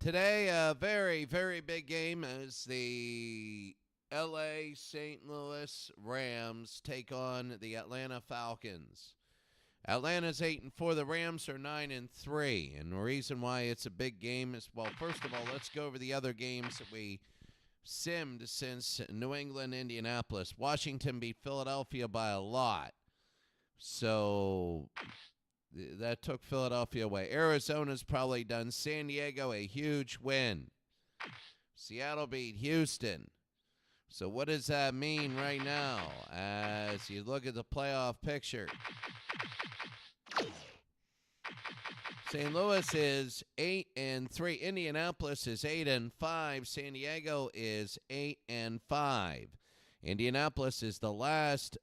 Today, a very, very big game as the LA St. Louis Rams take on the Atlanta Falcons. Atlanta's 8-4. The Rams are 9-3. And the reason why it's a big game is, well, first of all, let's go over the other games that we simmed since New England, Indianapolis. Washington beat Philadelphia by a lot. So that took Philadelphia away. Arizona's probably done. San Diego, a huge win. Seattle beat Houston. So what does that mean right now as you look at the playoff picture? St. Louis is 8-3. Indianapolis is 8-5. San Diego is 8-5. Indianapolis is the last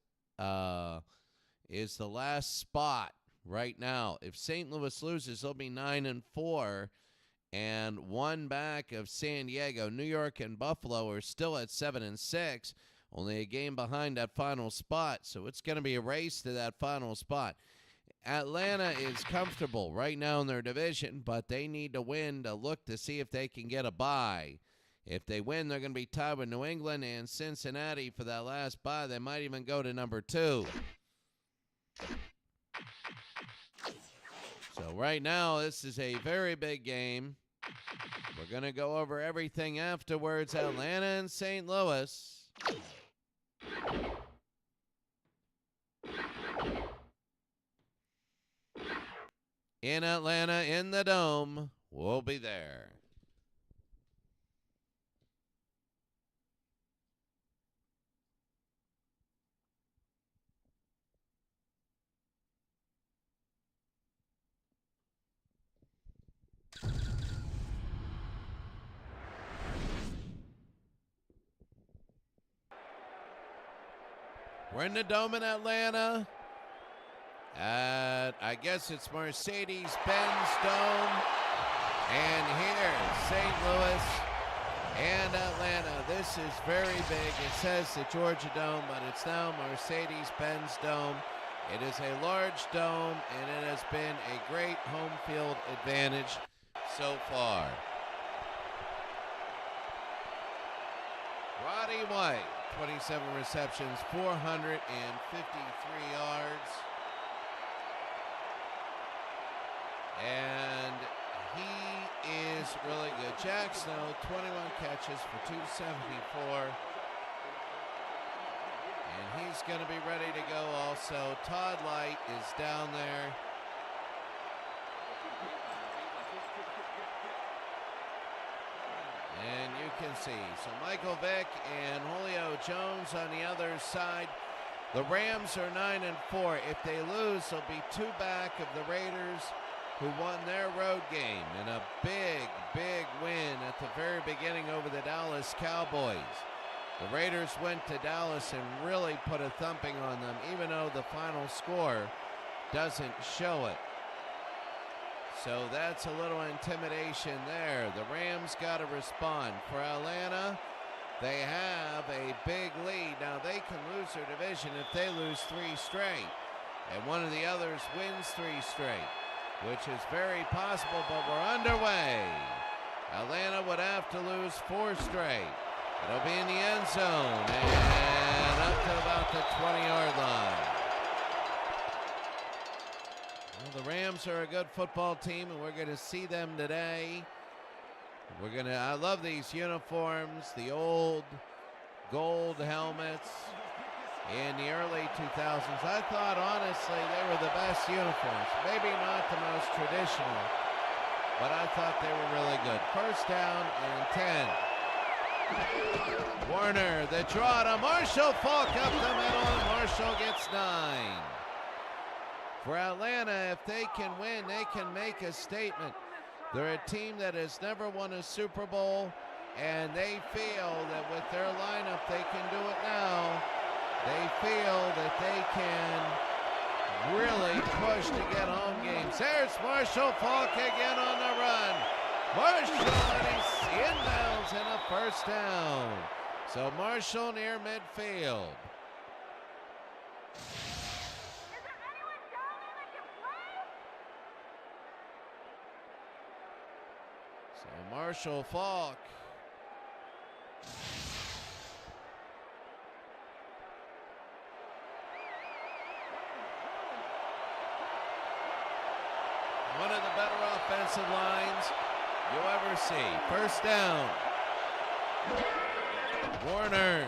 spot right now. If St. Louis loses, they'll be 9-4 and one back of San Diego. New York and Buffalo are still at 7-6, only a game behind that final spot. So it's going to be a race to that final spot. Atlanta is comfortable right now in their division, but they need to win to look to see if they can get a bye. If they win, they're going to be tied with New England and Cincinnati for that last bye. They might even go to number 2. So right now, this is a very big game. We're going to go over everything afterwards. Atlanta and St. Louis. In Atlanta, in the Dome, we'll be there. We're in the Dome in Atlanta. I guess it's Mercedes-Benz Dome. And here, St. Louis and Atlanta. This is very big. It says the Georgia Dome, but it's now Mercedes-Benz Dome. It is a large dome, and it has been a great home field advantage so far. Roddy White, 27 receptions, 453 yards. And he is really good. Jack Snow, 21 catches for 274. And he's going to be ready to go also. Todd Light is down there. And you can see. So Michael Vick and Julio Jones on the other side. The Rams are 9-4. If they lose, they'll be 2 back of the Raiders, who won their road game in a big, big win at the very beginning over the Dallas Cowboys. The Raiders went to Dallas and really put a thumping on them, even though the final score doesn't show it. So that's a little intimidation there. The Rams got to respond. For Atlanta, they have a big lead. Now, they can lose their division if they lose 3 straight, and one of the others wins 3 straight, which is very possible, but we're underway. Atlanta would have to lose 4 straight. It'll be in the end zone and up to about the 20-yard line. Well, the Rams are a good football team, and we're going to see them today. I love these uniforms, the old gold helmets. In the early 2000s, I thought, honestly, they were the best uniforms. Maybe not the most traditional, but I thought they were really good. First down and 10. Warner, the draw to Marshall. Falk up the middle, and Marshall gets 9. For Atlanta, if they can win, they can make a statement. They're a team that has never won a Super Bowl, and they feel that with their lineup, they can do it now. They feel that they can really push to get home games. There's Marshall Falk again on the run. Marshall, and he's inbounds and a first down. So Marshall near midfield. So Marshall Faulk. One of the better offensive lines you ever see. First down. Warner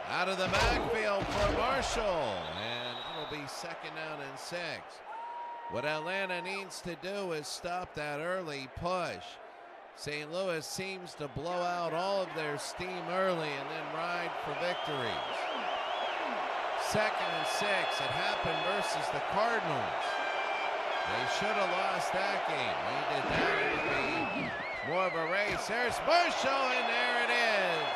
out of the backfield for Marshall, and it'll be second down and 6. What Atlanta needs to do is stop that early push. St. Louis seems to blow out all of their steam early and then ride for victories. Second and 6. It happened versus the Cardinals. They should have lost that game. They did that. It would be more of a race. There's Marshall, and there it is.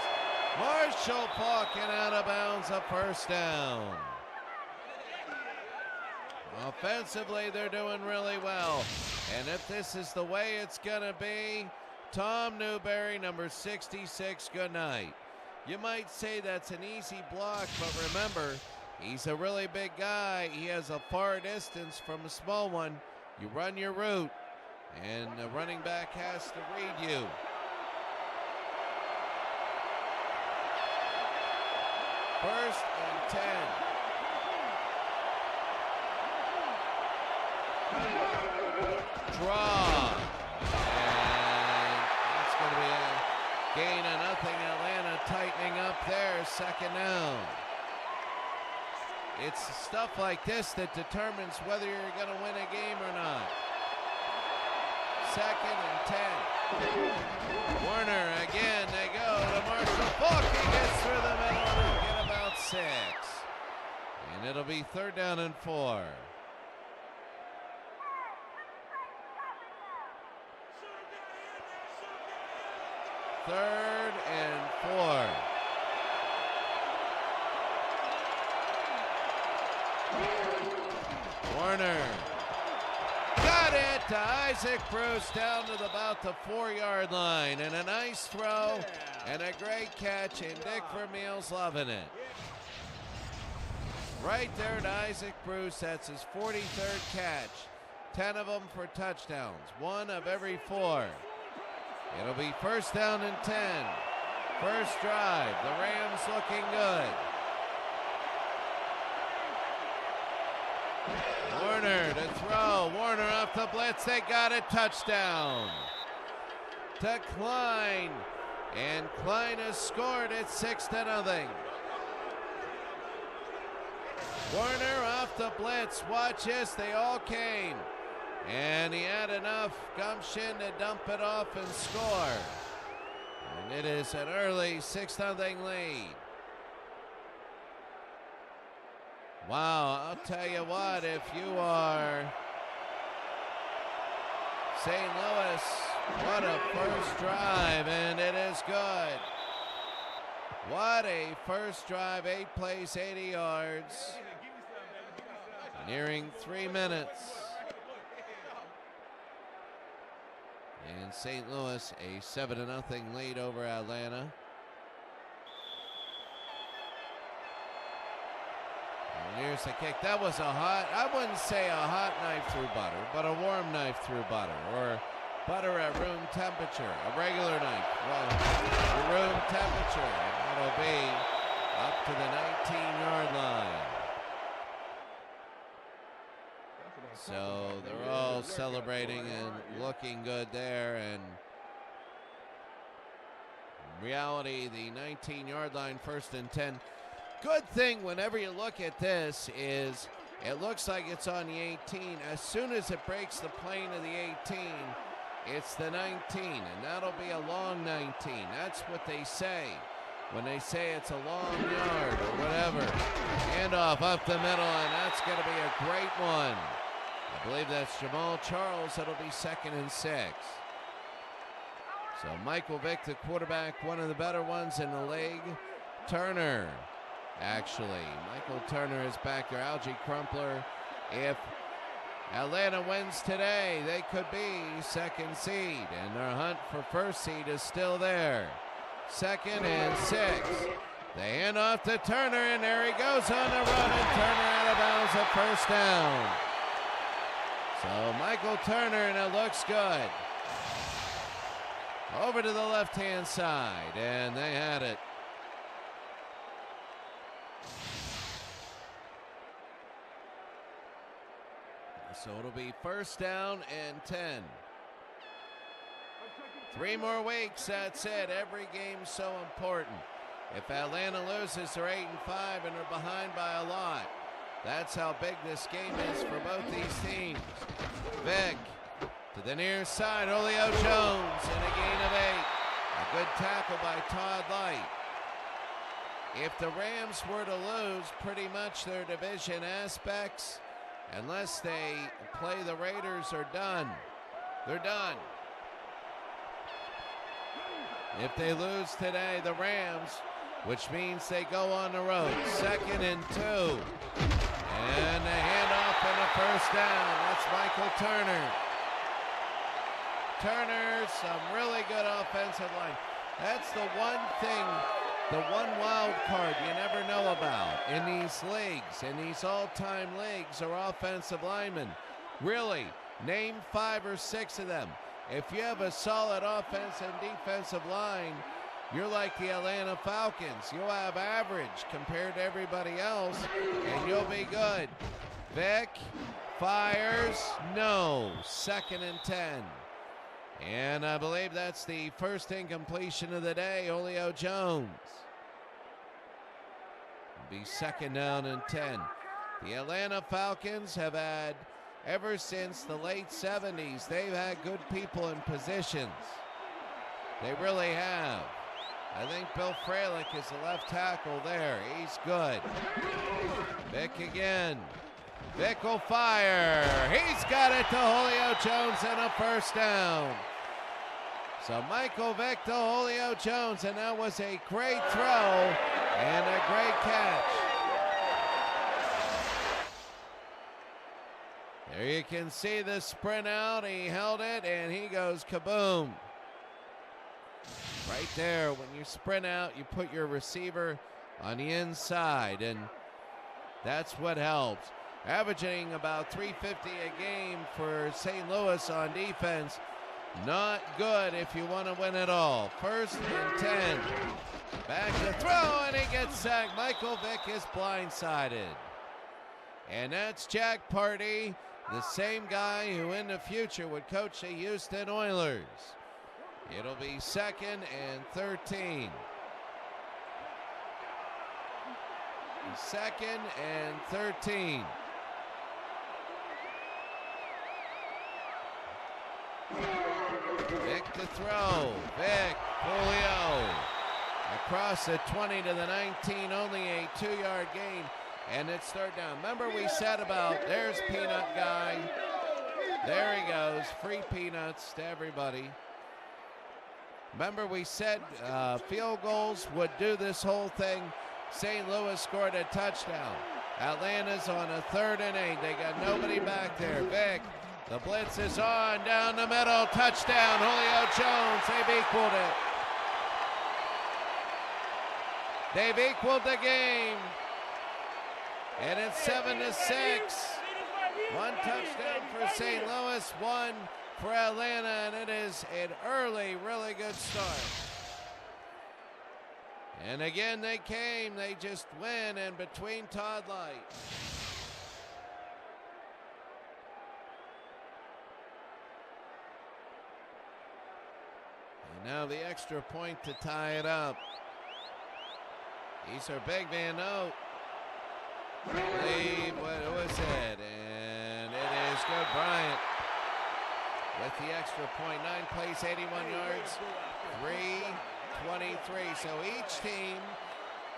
Marshall Faulk out of bounds, a first down. Offensively, they're doing really well. And if this is the way it's going to be, Tom Newberry, number 66, good night. You might say that's an easy block, but remember, he's a really big guy. He has a far distance from a small one. You run your route, and the running back has to read you. First and 10. Draw. And that's going to be a gain of nothing. Atlanta tightening up there. Second down. It's stuff like this that determines whether you're going to win a game or not. Second and 10. Warner again. They go to Marshall Faulk. He gets through the middle and get about 6. And it'll be third down and 4. Third and 4. Warner got it to Isaac Bruce down to about the 4-yard line, and a nice throw and a great catch, and Dick Vermeil's loving it. Right there to Isaac Bruce. That's his 43rd catch. 10 of them for touchdowns. 1 of every 4. It'll be first down and 10. First drive. The Rams looking good. Warner to throw. Warner off the blitz. They got a touchdown to Klein. And Klein has scored at 6-0. Warner off the blitz. Watch this. They all came. And he had enough gumption to dump it off and score. And it is an early 6-0 lead. Wow, I'll tell you what, if you are St. Louis, what a first drive, and it is good. What a first drive, 8 plays, 80 yards. Nearing 3 minutes. And St. Louis, a 7-0 lead over Atlanta. And here's the kick. That was a hot, I wouldn't say a hot knife through butter, but a warm knife through butter, or butter at room temperature, a regular knife. Well, room temperature. That'll be up to the 19-yard line. So they're all celebrating and looking good there. And in reality, the 19-yard line, first and 10. Good thing whenever you look at this is it looks like it's on the 18. As soon as it breaks the plane of the 18, it's the 19, and that'll be a long 19. That's what they say when they say it's a long yard or whatever. Handoff up the middle, and that's going to be a great one. I believe that's Jamal Charles. It'll be second and 6. So Michael Vick, the quarterback, one of the better ones in the league. Turner, actually. Michael Turner is back there. Algie Crumpler. If Atlanta wins today, they could be second seed, and their hunt for first seed is still there. Second and 6. They hand off to Turner, and there he goes on the run, and Turner out of bounds at first down. So Michael Turner, and it looks good. over to the left-hand side, and they had it. So it'll be first down and 10. 3 more weeks, that's it. Every game's so important. If Atlanta loses, they're 8-5 and they're behind by a lot. That's how big this game is for both these teams. Vick to the near side, Julio Jones, and a gain of 8. A good tackle by Todd Light. If the Rams were to lose pretty much their division aspects, unless they play the Raiders, are done. They're done. If they lose today, the Rams, which means they go on the road. 2nd and 2. And a handoff and a first down. That's Michael Turner. Turner, some really good offensive line. That's the one thing, the one wild card you never know about in these leagues, in these all-time leagues, are offensive linemen. Really, name 5 or 6 of them. If you have a solid offensive and defensive line, you're like the Atlanta Falcons. You'll have average compared to everybody else, and you'll be good. Vick fires, no. 2nd and 10. And I believe that's the first incompletion of the day, Julio Jones. It'll be 2nd down and 10. The Atlanta Falcons have had, ever since the late 70s, they've had good people in positions. They really have. I think Bill Fralick is the left tackle there. He's good. Vick again. Vick will fire. He's got it to Julio Jones and a first down. So Michael Vick to Julio Jones, and that was a great throw and a great catch. There you can see the sprint out. He held it, and he goes kaboom. Right there, when you sprint out, you put your receiver on the inside, and that's what helps. Averaging about 350 a game for St. Louis on defense. Not good if you want to win it all. 1st and 10. Back to throw, and he gets sacked. Michael Vick is blindsided. And that's Jack Party, the same guy who in the future would coach the Houston Oilers. It'll be 2nd and 13. 2nd and 13. Vick to throw. Vick, Julio. Across the 20 to the 19, only a 2-yard gain, and it's 3rd down. Remember we said about, there's Peanut Guy. There he goes, free peanuts to everybody. Remember we said field goals would do this whole thing. St. Louis scored a touchdown. Atlanta's on a 3rd and 8. They got nobody back there. Vick, the blitz is on, down the middle, touchdown, Julio Jones. They've equaled it. They've equaled the game. And it's 7-6. 1 touchdown for St. Louis, 1 for Atlanta, and it is an early, really good start. And again, they came. They just win, and between Todd Light. And now the extra point to tie it up. These are big, Van Note. What was it? And it is good. Bryant with the extra point. 9 plays, 81 yards, 3:23. So each team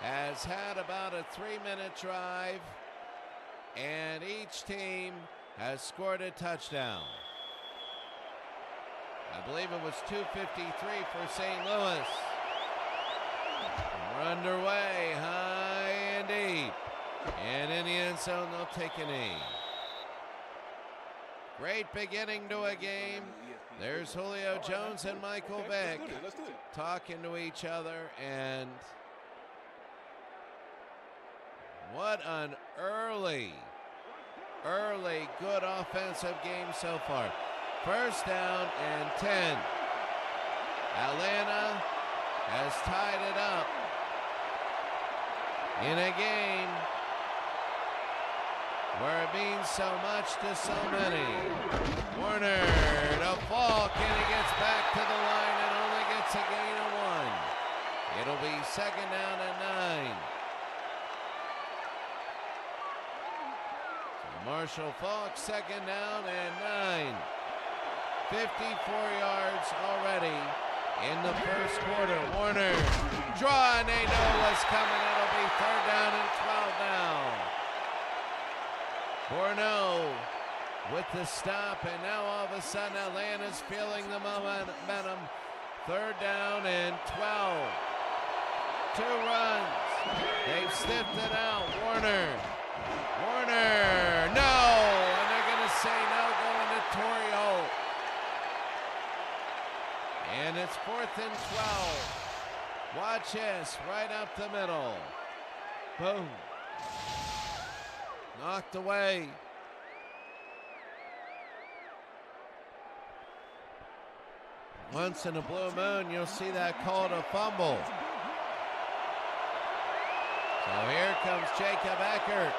has had about a 3-minute drive, and each team has scored a touchdown. I believe it was 2:53 for St. Louis. We're underway, high and deep. And in the end zone, they'll take a knee. Great beginning to a game. There's Julio Jones and Michael Vick talking to each other, and what an early good offensive game so far. 1st down and 10. Atlanta has tied it up in a game where it means so much to so many. Warner to Falk, and he gets back to the line and only gets a gain of 1. It'll be second down and 9. So Marshall Falk, second down and 9. 54 yards already in the first quarter. Warner draw, and they know what's coming. It'll be third down and 12 now. Burnett with the stop, and now all of a sudden Atlanta's feeling the momentum. Third down and 12. 2 runs. They've sniffed it out. Warner, no! And they're going to say no, going to Torrey Holt. And it's 4th and 12. Watch this, right up the middle. Boom. Knocked away. Once in a blue moon, you'll see that called a fumble. So here comes Jacob Eckert.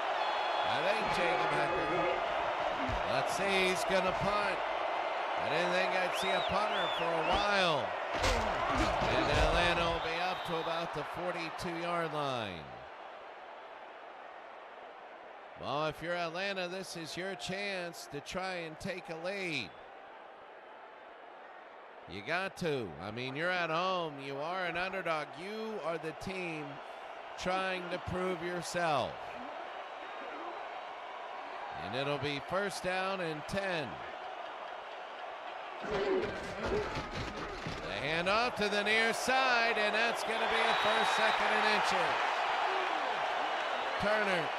I think Jacob Eckert. Let's see, he's going to punt. I didn't think I'd see a punter for a while. And Atlanta will be up to about the 42-yard line. Well, if you're Atlanta, this is your chance to try and take a lead. You got to. I mean, you're at home. You are an underdog. You are the team trying to prove yourself. And it'll be first down and 10. The handoff to the near side, and that's going to be a first, second, and inches. Turner.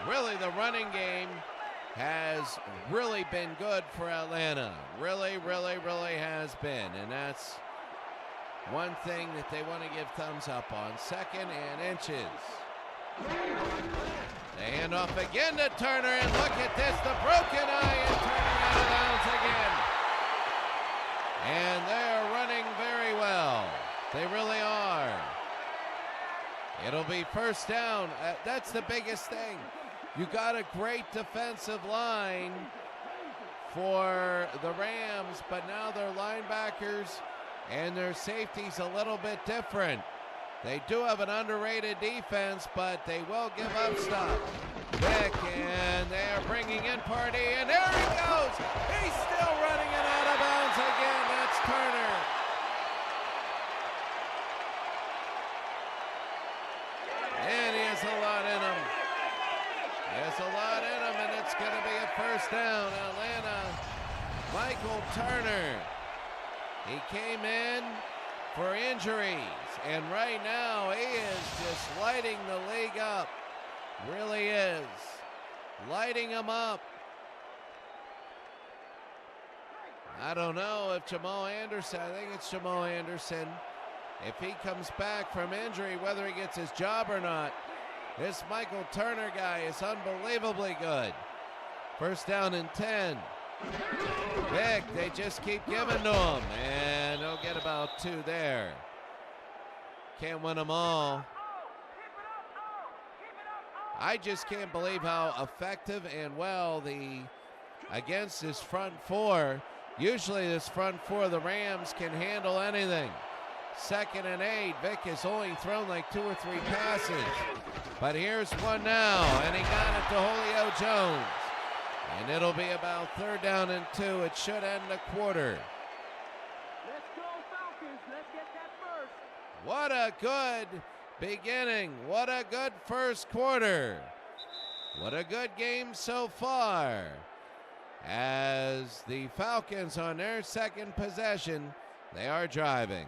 Really, the running game has really been good for Atlanta. Really has been. And that's one thing that they want to give thumbs up on. Second and inches. The handoff again to Turner, and look at this, the broken eye, and Turner out of bounds again. And they are running very well. They really are. It'll be first down. That's the biggest thing. You got a great defensive line for the Rams, but now their linebackers and their safeties a little bit different. They do have an underrated defense, but they will give up stuff. Vick, and they are bringing in Pardee, and there he goes. He's still running it out of bounds again. That's Turner. And he has a lot in him. He has a lot in him, and it's going to be a first down. Atlanta, Michael Turner. He came in for injuries, and right now he is just lighting the league up. Really is. Lighting them up. I don't know if Jamal Anderson, I think it's Jamal Anderson, if he comes back from injury, whether he gets his job or not. This Michael Turner guy is unbelievably good. First down and 10. Vick, they just keep giving to him, and they'll get about 2 there. Can't win them all. I just can't believe how effective and well against this front four. Usually this front four of the Rams can handle anything. Second and 8. Vick has only thrown like 2 or 3 passes. But here's one now, and he got it to Julio Jones. And it'll be about third down and 2. It should end the quarter. Let's go, Falcons. Let's get that first. What a good beginning. What a good first quarter. What a good game so far. As the Falcons on their second possession, they are driving.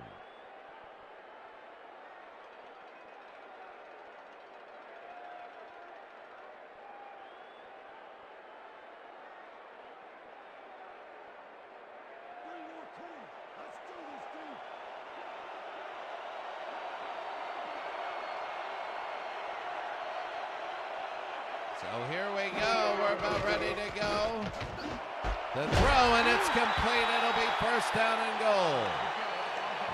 So here we go. We're about ready to go. The throw, and it's complete. It'll be first down and goal.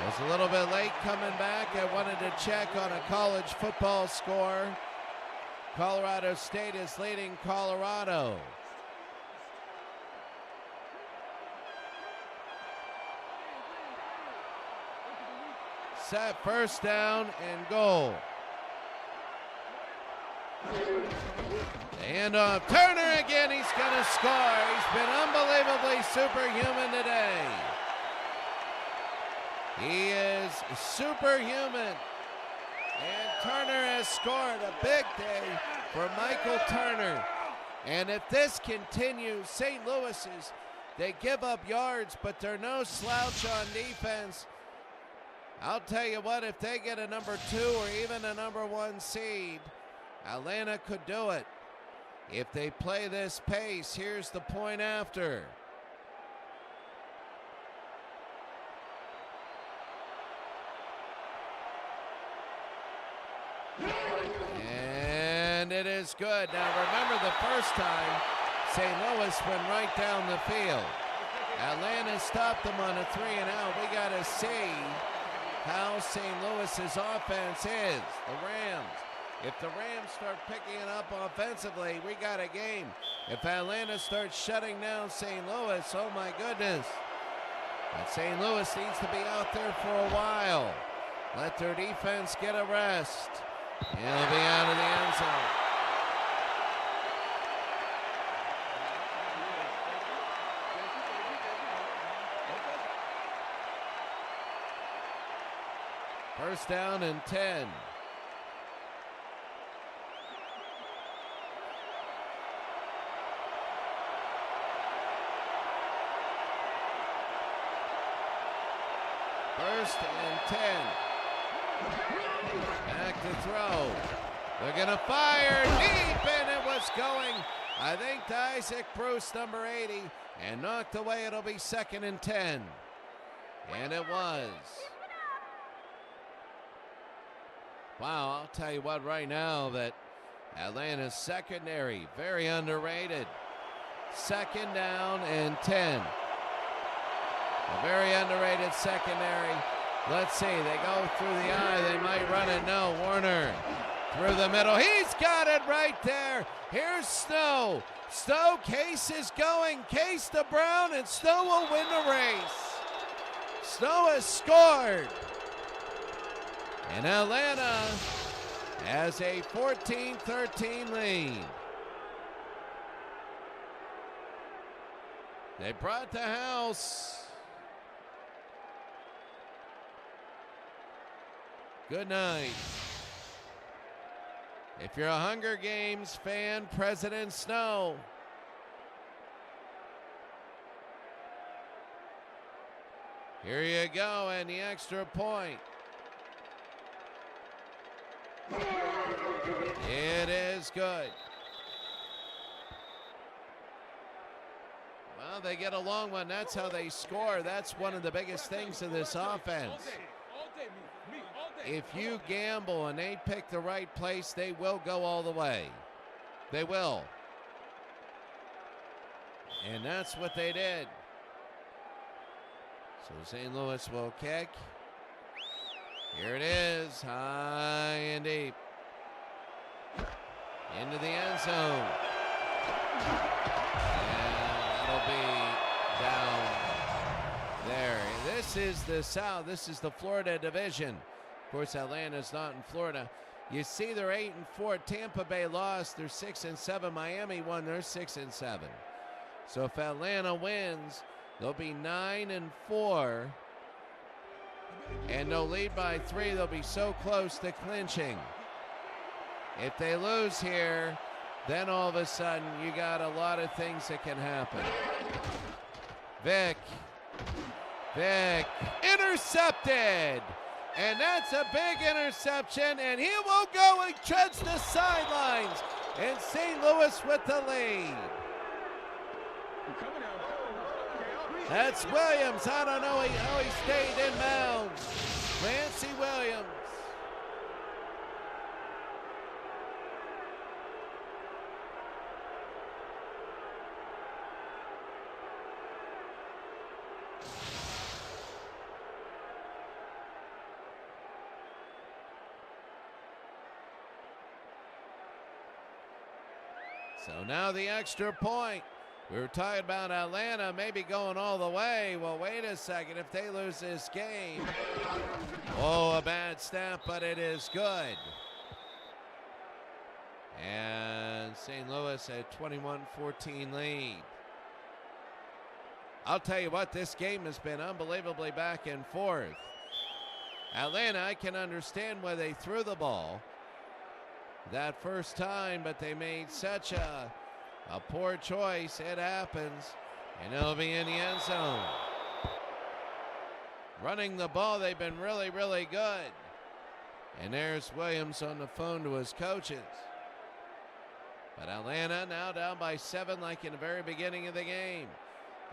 It was a little bit late coming back. I wanted to check on a college football score. Colorado State is leading Colorado. Set, first down and goal. And Turner again, he's going to score. He's been unbelievably superhuman today. He is superhuman. And Turner has scored a big day for Michael Turner. And if this continues, St. Louis's, they give up yards, but they're no slouch on defense. I'll tell you what, if they get a number 2 or even a number 1 seed, Atlanta could do it. If they play this pace, here's the point after. And it is good. Now remember the first time, St. Louis went right down the field. Atlanta stopped them on a 3 and out. We got to see how St. Louis's offense is. The Rams. If the Rams start picking it up offensively, we got a game. If Atlanta starts shutting down St. Louis, oh my goodness. But St. Louis needs to be out there for a while. Let their defense get a rest. And they'll be out of the end zone. First down and 10. First and 10. Back to throw. They're going to fire deep, and it was going, I think, to Isaac Bruce, number 80, and knocked away. It'll be second and 10. And it was. Wow, I'll tell you what right now, that Atlanta's secondary, very underrated. Second down and 10. A very underrated secondary. Let's see, they go through the eye, they might run it. No, Warner through the middle. He's got it right there. Here's Snow. Snow, Case is going. Case to Brown, and Snow will win the race. Snow has scored. And Atlanta has a 14-13 lead. They brought the house. Good night. If you're a Hunger Games fan, President Snow. Here you go, and the extra point. It is good. Well, they get a long one. That's how they score. That's one of the biggest things of this offense. If you gamble and they pick the right place, they will go all the way. They will. And that's what they did. So St. Louis will kick. Here it is, high and deep. Into the end zone. And that'll be down there. This is the South. This is the Florida division. Of course, Atlanta's not in Florida. You see they're 8-4. Tampa Bay lost. They're 6-7. Miami won. They're 6-7. So if Atlanta wins, they'll be 9-4. And they'll lead by 3. They'll be so close to clinching. If they lose here, then all of a sudden you got a lot of things that can happen. Vic, intercepted. And that's a big interception, and he will go and treads the sidelines. And St. Louis with the lead. That's Williams. I don't know how he stayed in bounds. Clancy Williams. So now the extra point. We were talking about Atlanta maybe going all the way. Well, wait a second. If they lose this game, oh, a bad snap, but it is good. And St. Louis at 21-14 lead. I'll tell you what, this game has been unbelievably back and forth. Atlanta, I can understand why they threw the ball that first time, but they made such a poor choice. It happens, and it'll be in the end zone. Running the ball, they've been really, really good. And there's Williams on the phone to his coaches. But Atlanta now down by 7 like in the very beginning of the game.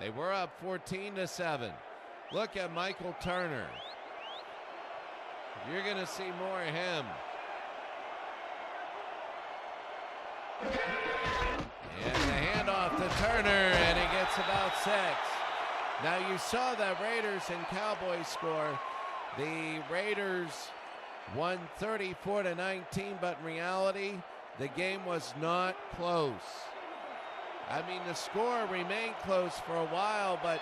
They were up 14-7. Look at Michael Turner. You're going to see more of him. And the handoff to Turner, and he gets about 6. Now you saw that Raiders and Cowboys score. The Raiders won 34-19, but in reality, the game was not close. I mean, the score remained close for a while, but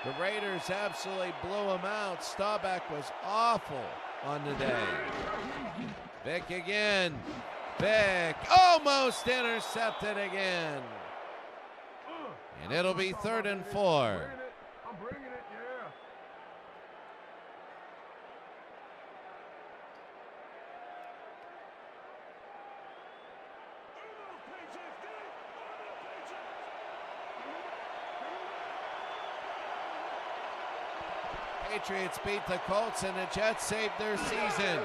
the Raiders absolutely blew them out. Staubach was awful on the day. Vick again. Vick almost intercepted again. And it'll be 3rd and 4. I'm bringing it, yeah. Patriots beat the Colts, and the Jets saved their season.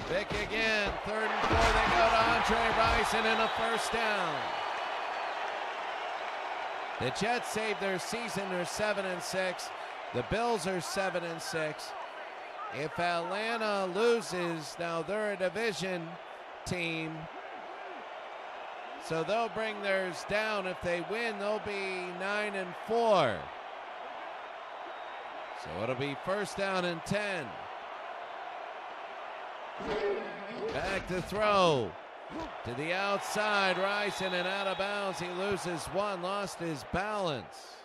Vick again, 3rd and 4. They go to Andre Rison in a first down. The Jets saved their season. They're 7-6. The Bills are 7-6. If Atlanta loses, now they're a division team, so they'll bring theirs down. If they win, they'll be 9-4. So it'll be 1st down and 10. Back to throw. To the outside, Rison, and out of bounds. He loses 1, lost his balance.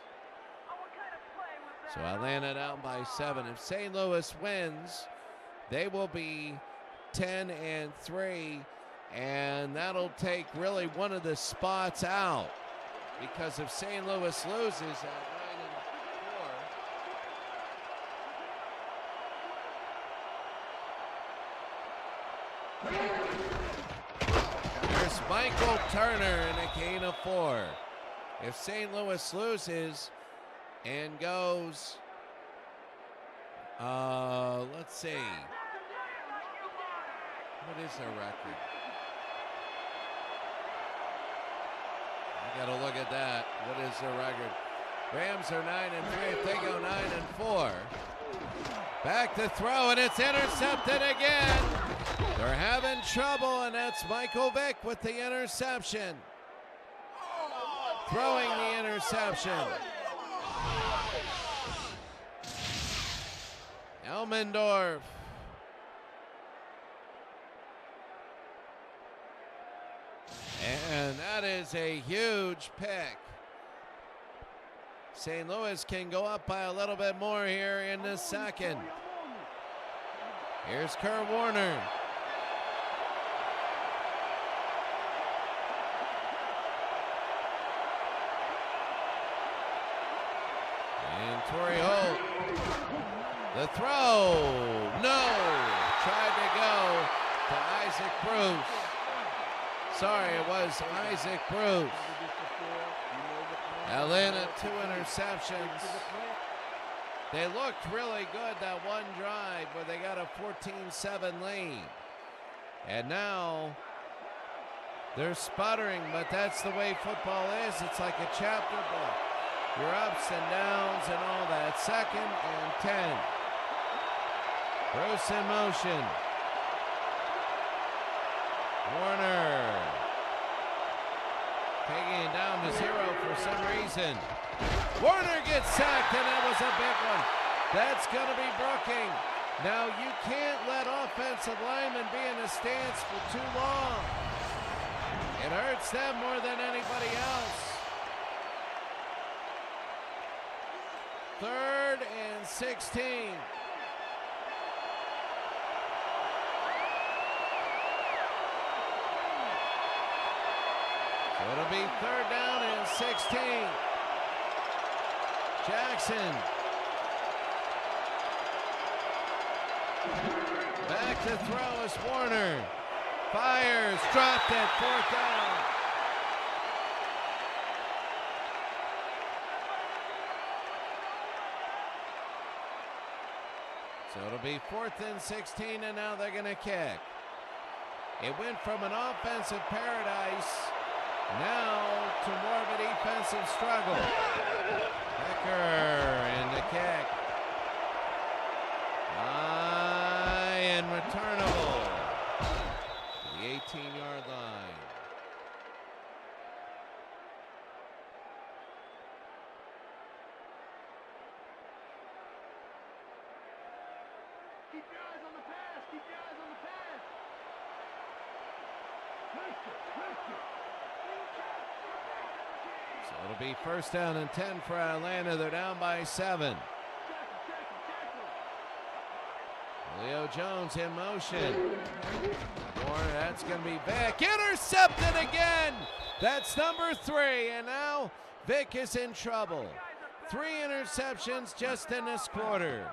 So Atlanta down by 7. If St. Louis wins, they will be 10-3, and that'll take really one of the spots out. Because if St. Louis loses at 9-4, there's Michael Turner in a gain of 4. If St. Louis loses and goes, let's see, what is their record? I gotta look at that. What is their record? Rams are 9-3. If they go 9-4, back to throw, and it's intercepted again. They're having trouble, and that's Michael Vick with the interception. Throwing the interception. Elmendorf. And that is a huge pick. St. Louis can go up by a little bit more here in the second. Here's Kurt Warner. And Torrey Holt. The throw. No. Tried to go to Isaac Bruce. Sorry, it was Isaac Bruce. Atlanta, 2 interceptions. They looked really good that one drive where they got a 14-7 lead. And now they're sputtering, but that's the way football is. It's like a chapter book. Your ups and downs and all that. 2nd and 10. Bruce in motion. Warner taking it down to 0 for some reason. Warner gets sacked, and that was a big one. That's going to be Brooking. Now, you can't let offensive linemen be in a stance for too long. It hurts them more than anybody else. 3rd and 16. So it'll be 3rd down and 16. Jackson. Back to throw is Warner. Fires, dropped it, 4th down. So it'll be 4th and 16, and now they're going to kick. It went from an offensive paradise now to more of a defensive struggle. Becker in the kick. High and returnable. The 18-yard line. Keep your eyes on the pass. Keep your eyes on the pass. So it'll be 1st down and 10 for Atlanta. They're down by 7. Leo Jones in motion. Warner, that's going to be Vick. Intercepted again. That's number 3. And now Vick is in trouble. 3 interceptions just in this quarter.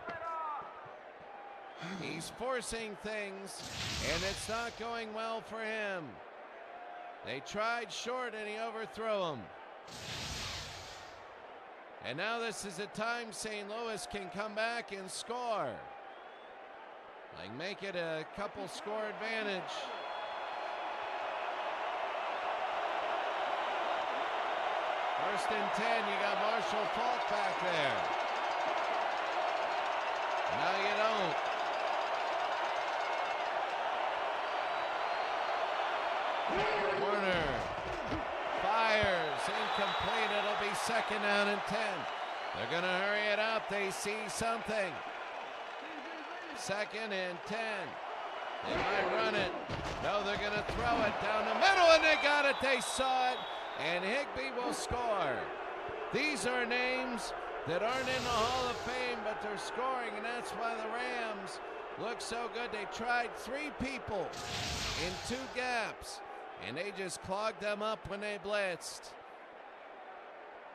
He's forcing things, and it's not going well for him. They tried short, and he overthrew them. And now this is a time St. Louis can come back and score. Like make it a couple score advantage. First and 10, you got Marshall Faulk back there. Now you don't. Warner fires, incomplete. It'll be 2nd down and 10. They're going to hurry it up. They see something. 2nd and 10. They might run it. No, they're going to throw it down the middle, and they got it. They saw it, and Higbee will score. These are names that aren't in the Hall of Fame, but they're scoring, and that's why the Rams look so good. They tried 3 people in 2 gaps, and they just clogged them up when they blitzed.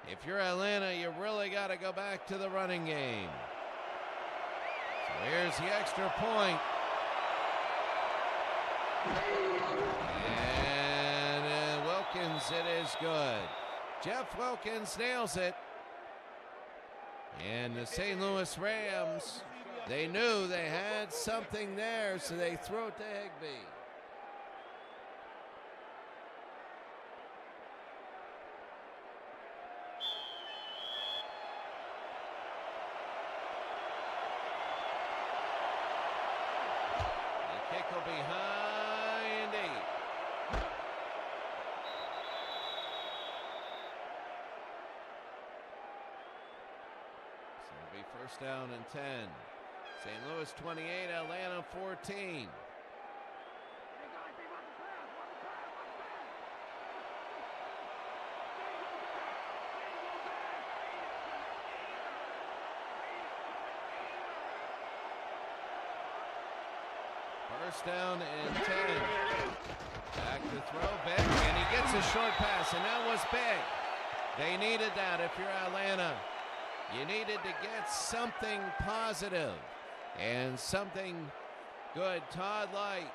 If you're Atlanta, you really got to go back to the running game. So here's the extra point. And Wilkins, it is good. Jeff Wilkins nails it. And the St. Louis Rams, they knew they had something there, so they threw it to Higbee. The kick will be high and deep. So it'll be 1st down and 10. St. Louis 28, Atlanta 14. First down and 10. Back to throw, Vick, and he gets a short pass, and that was big. They needed that if you're Atlanta. You needed to get something positive and something good. Todd Light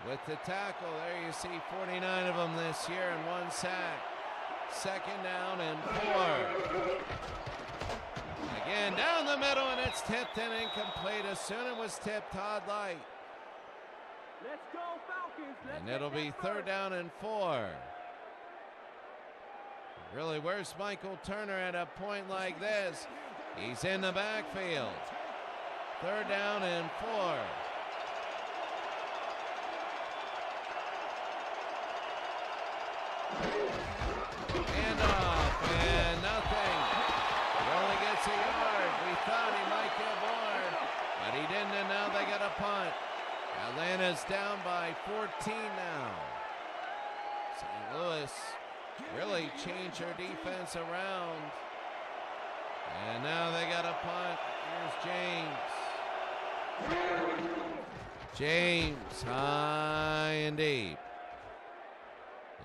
with the tackle. There you see 49 of them this year and 1 sack. 2nd down and 4. Again, down the middle, and it's tipped and incomplete. As soon as it was tipped, Todd Light. Let's go, Falcons. And it'll be 3rd down and 4. Really, where's Michael Turner at a point like this? He's in the backfield. 3rd down and 4. And off, and nothing. He only gets a yard. We thought he might get more, but he didn't, and now they got a punt. Atlanta's down by 14 now. St. Louis really changed their defense around. And now they got a punt. Here's James. James, high and deep.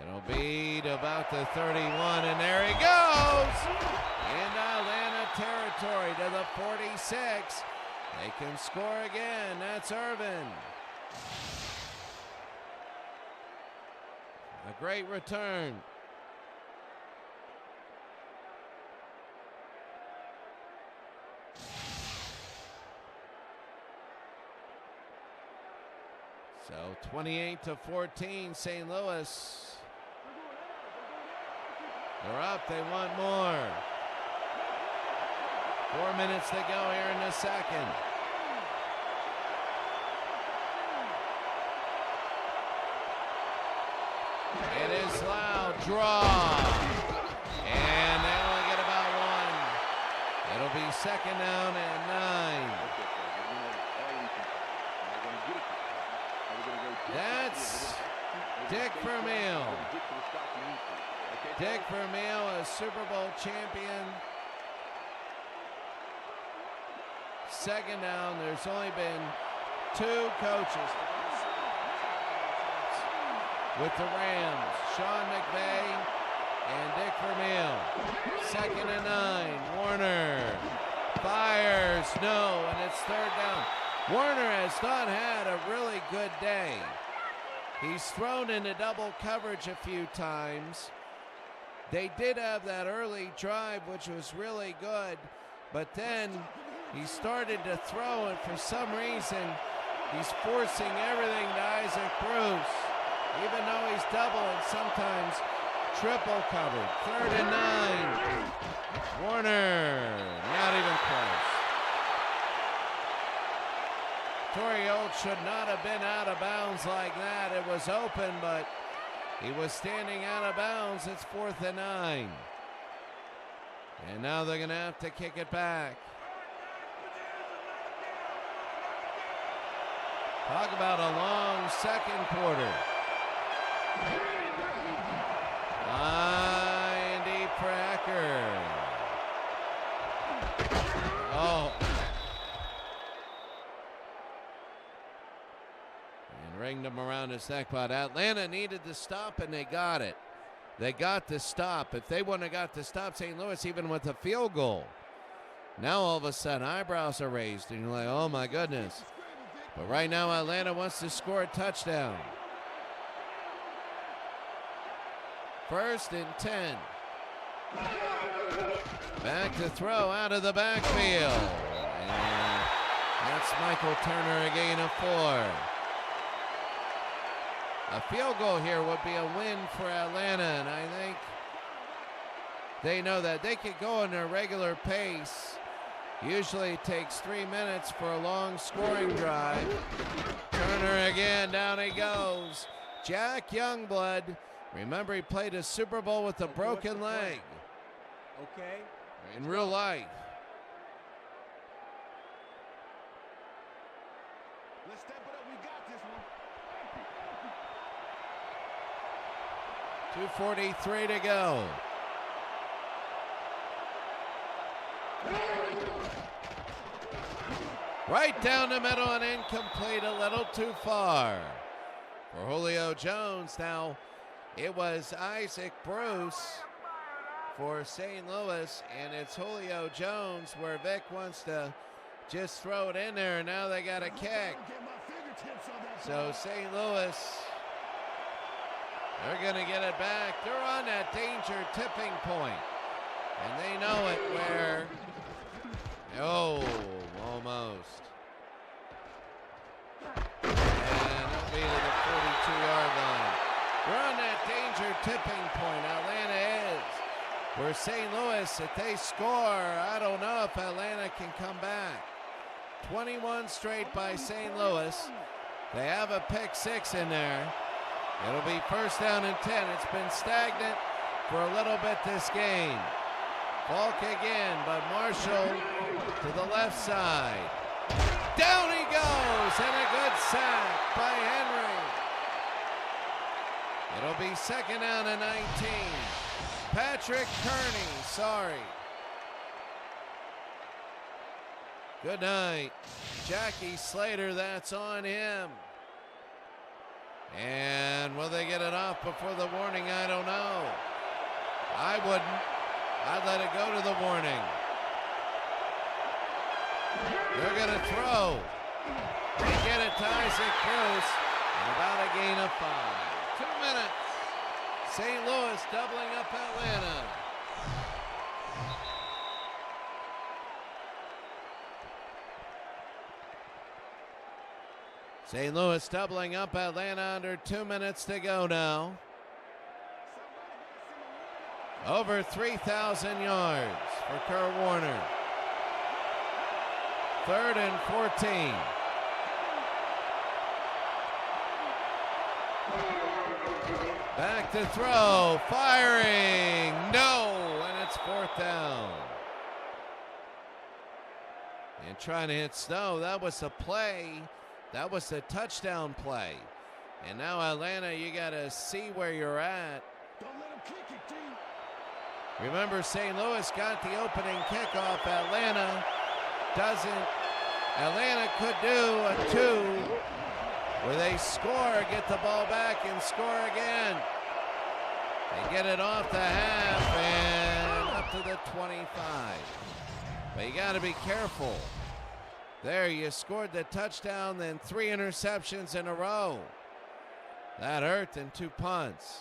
It'll be to about the 31, and there he goes! In Atlanta territory to the 46. They can score again. That's Irvin. A great return. So 28-14, St. Louis. They're up, they want more. 4 minutes to go here in the second. It is loud, draw. And they only get about one. It'll be second down and 9. That's Dick Vermeil. Dick Vermeil, a Super Bowl champion. Second down, there's only been 2 coaches with the Rams, Sean McVay and Dick Vermeil. Second and 9, Warner fires, no, and it's third down. Warner has not had a really good day. He's thrown into double coverage a few times. They did have that early drive, which was really good, but then he started to throw, and for some reason, he's forcing everything to Isaac Bruce, even though he's double and sometimes triple covered. Third and 9. Warner, not even close. Torrey Holt should not have been out of bounds like that. It was open, but he was standing out of bounds. It's 4th and 9. And now they're going to have to kick it back. Talk about a long second quarter. High and deep for Hacker. Oh. And ringed him around his neck, but Atlanta needed to stop, and they got it. They got the stop. If they wouldn't have got to stop St. Louis even with a field goal, now all of a sudden eyebrows are raised, and you're like, oh my goodness. But right now Atlanta wants to score a touchdown. 1st and 10. Back to throw out of the backfield. And that's Michael Turner, a gain of 4. A field goal here would be a win for Atlanta, and I think they know that. They could go in their regular pace. Usually it takes 3 minutes for a long scoring drive. Turner again, down he goes. Jack Youngblood. Remember, he played a Super Bowl with a broken leg. Okay. In real life. Let's step it up. We got this one. 2:43 to go. Right down the middle and incomplete, a little too far for Julio Jones. Now, it was Isaac Bruce for St. Louis, and it's Julio Jones where Vic wants to just throw it in there. Now they got a kick. So St. Louis, they're going to get it back. They're on that danger tipping point, and they know it where, oh, almost. And it'll be to the 42-yard line. We're on that danger tipping point, Atlanta is. Where St. Louis, if they score, I don't know if Atlanta can come back. 21 straight by St. Louis. They have a pick 6 in there. It'll be 1st down and 10. It's been stagnant for a little bit this game. Falk again, but Marshall to the left side. Down he goes, and a good sack by Henry. It'll be second down and 19. Patrick Kearney, sorry. Good night. Jackie Slater, that's on him. And will they get it off before the warning? I don't know. I wouldn't. I'd let it go to the warning. They're going to throw. They get it to Isaac Bruce. And about a gain of 5. 2 minutes. St. Louis doubling up Atlanta. St. Louis doubling up Atlanta under 2 minutes to go now. Over 3,000 yards for Kurt Warner. 3rd and 14. Back to throw, firing, no, and it's 4th down. And trying to hit Snow, that was a play. That was a touchdown play. And now Atlanta, you got to see where you're at. Don't let him kick it, team. Remember, St. Louis got the opening kickoff. Atlanta doesn't. Atlanta could do a 2 where they score, get the ball back, and score again. They get it off the half and up to the 25. But you got to be careful. There, you scored the touchdown, then 3 interceptions in a row. That hurt, and 2 punts.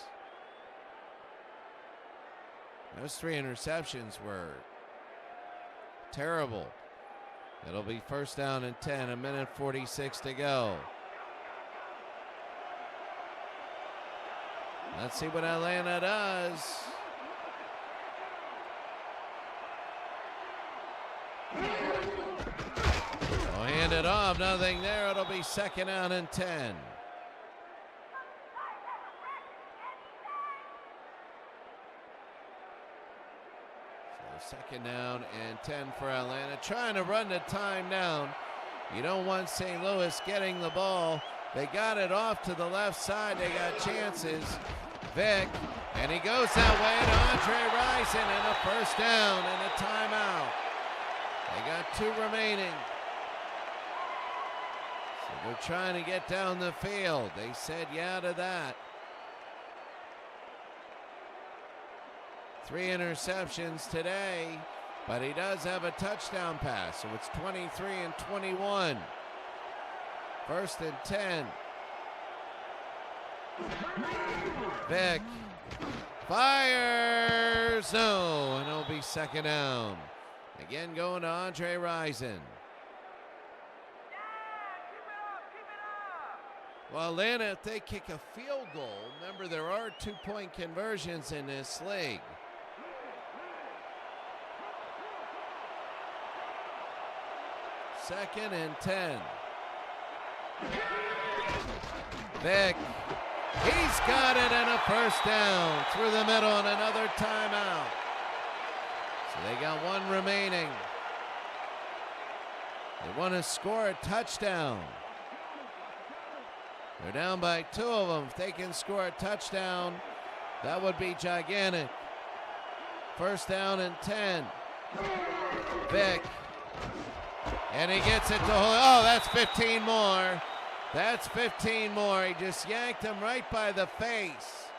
Those 3 interceptions were terrible. It'll be 1st down and 10, 1:46 to go. Let's see what Atlanta does. Oh, hand it off, nothing there. It'll be 2nd down and 10. So 2nd down and 10 for Atlanta. Trying to run the time down. You don't want St. Louis getting the ball. They got it off to the left side. They got chances. Vick, and he goes that way to Andre Rison, and a 1st down and a timeout. They got 2 remaining. So they're trying to get down the field. They said yeah to that. 3 interceptions today, but he does have a touchdown pass, so it's 23 and 21. 1st and 10. Vick fires, no, and it'll be 2nd down. Again going to Andre Rison. Well, Atlanta, if they kick a field goal, remember there are 2-point conversions in this league. Second and 10. Vick. He's got it, and a 1st down through the middle, and another timeout. So they got 1 remaining. They want to score a touchdown. They're down by 2 of them. If they can score a touchdown, that would be gigantic. 1st down and 10. Vick. And he gets it to oh, that's 15 more. That's 15 more. He just yanked him right by the face.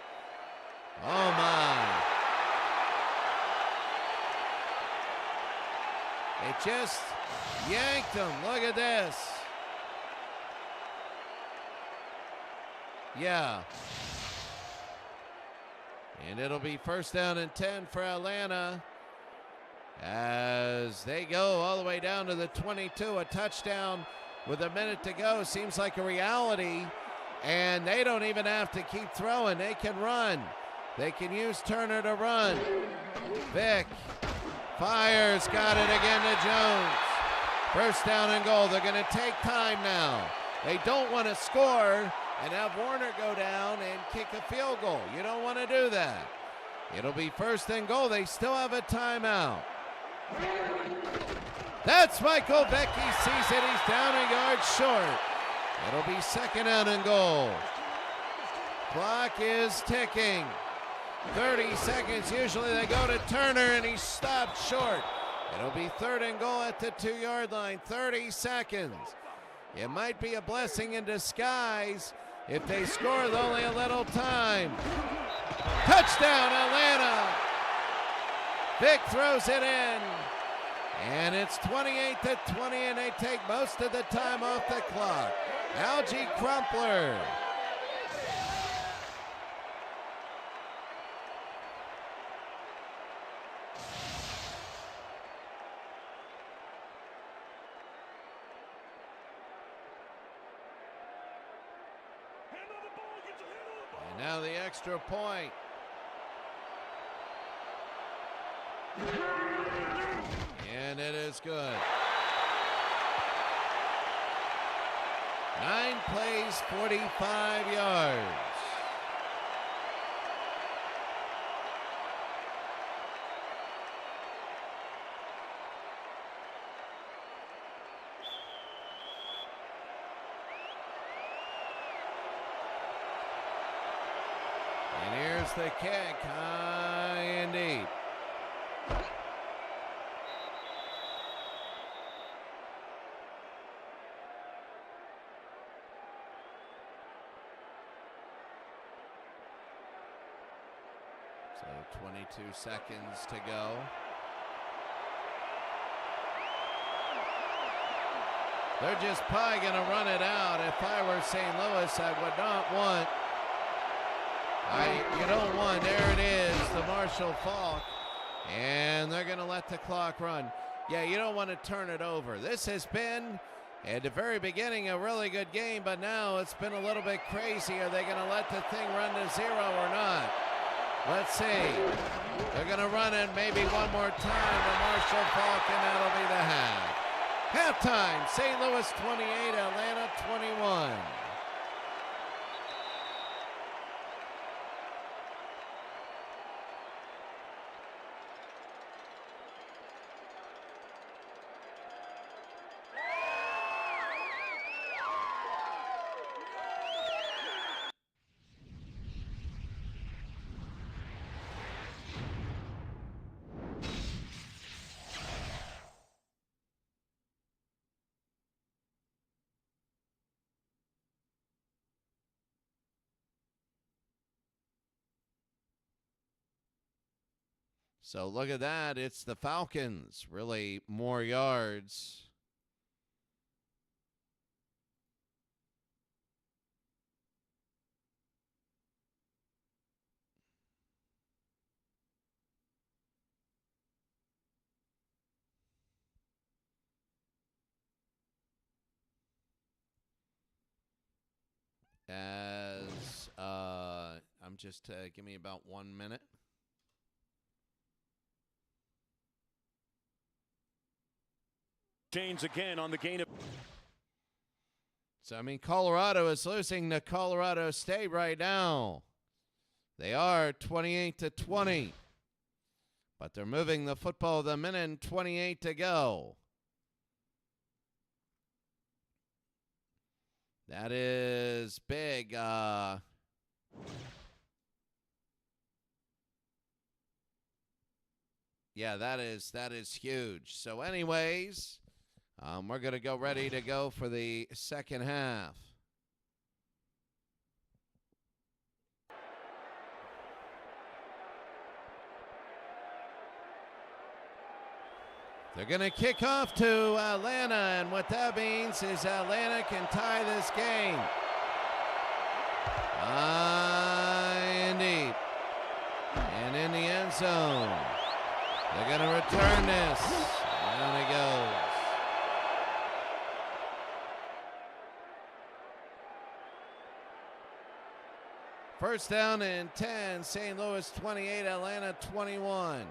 Oh, my. It just yanked him. Look at this. Yeah. And it'll be 1st down and 10 for Atlanta as they go all the way down to the 22. A touchdown with a minute to go seems like a reality, and they don't even have to keep throwing. They can run. They can use Turner to run. Vick fires, got it again to Jones. 1st down and goal. They're going to take time now. They don't want to score and have Warner go down and kick a field goal. You don't want to do that. It'll be 1st and goal. They still have a timeout. That's Michael Vick. He sees it. He's down a yard short. It'll be 2nd down and goal. Clock is ticking. 30 seconds. Usually they go to Turner, and he stopped short. It'll be 3rd and goal at the 2-yard line. 30 seconds. It might be a blessing in disguise if they score with only a little time. Touchdown, Atlanta. Vic throws it in. And it's 28-20, and they take most of the time off the clock. Algie Crumpler. And now the extra point. And it is good. 9 plays, 45 yards. And here's the kick, high and deep. So 22 seconds to go. They're just probably going to run it out. If I were St. Louis, I would not want. You don't want. There it is, the Marshall Faulk. And they're going to let the clock run. Yeah, you don't want to turn it over. This has been, at the very beginning, a really good game, but now it's been a little bit crazy. Are they going to let the thing run to 0 or not? Let's see. They're going to run it maybe one more time to Marshall Faulk, and that'll be the half. Halftime, St. Louis 28, Atlanta 21. So look at that. It's the Falcons. Really more yards. As I'm just give me about 1 minute. Chains again on the gain of. So, I mean, Colorado is losing to Colorado State right now. They are 28-20. But they're moving the football with a minute and 28 to go. That is big. Yeah, that is huge. So anyways, we're going to go ready to go for the second half. They're going to kick off to Atlanta, and what that means is Atlanta can tie this game. And deep. And in the end zone. They're going to return this. Down it goes. First down and 10. St. Louis 28, Atlanta 21.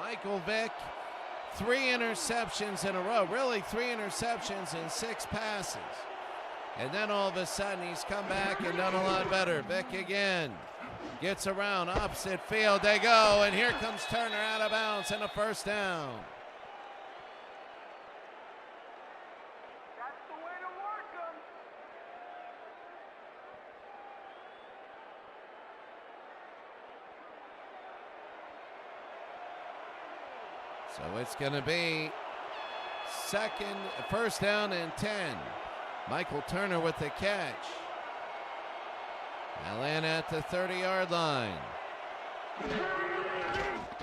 Michael Vick, 3 interceptions in a row. Really 3 interceptions in 6 passes. And then all of a sudden he's come back and done a lot better. Vick again gets around opposite field. They go, and here comes Turner out of bounds and a first down. That's the way to So it's going to be first down and 10. Michael Turner with the catch. Atlanta at the 30-yard line.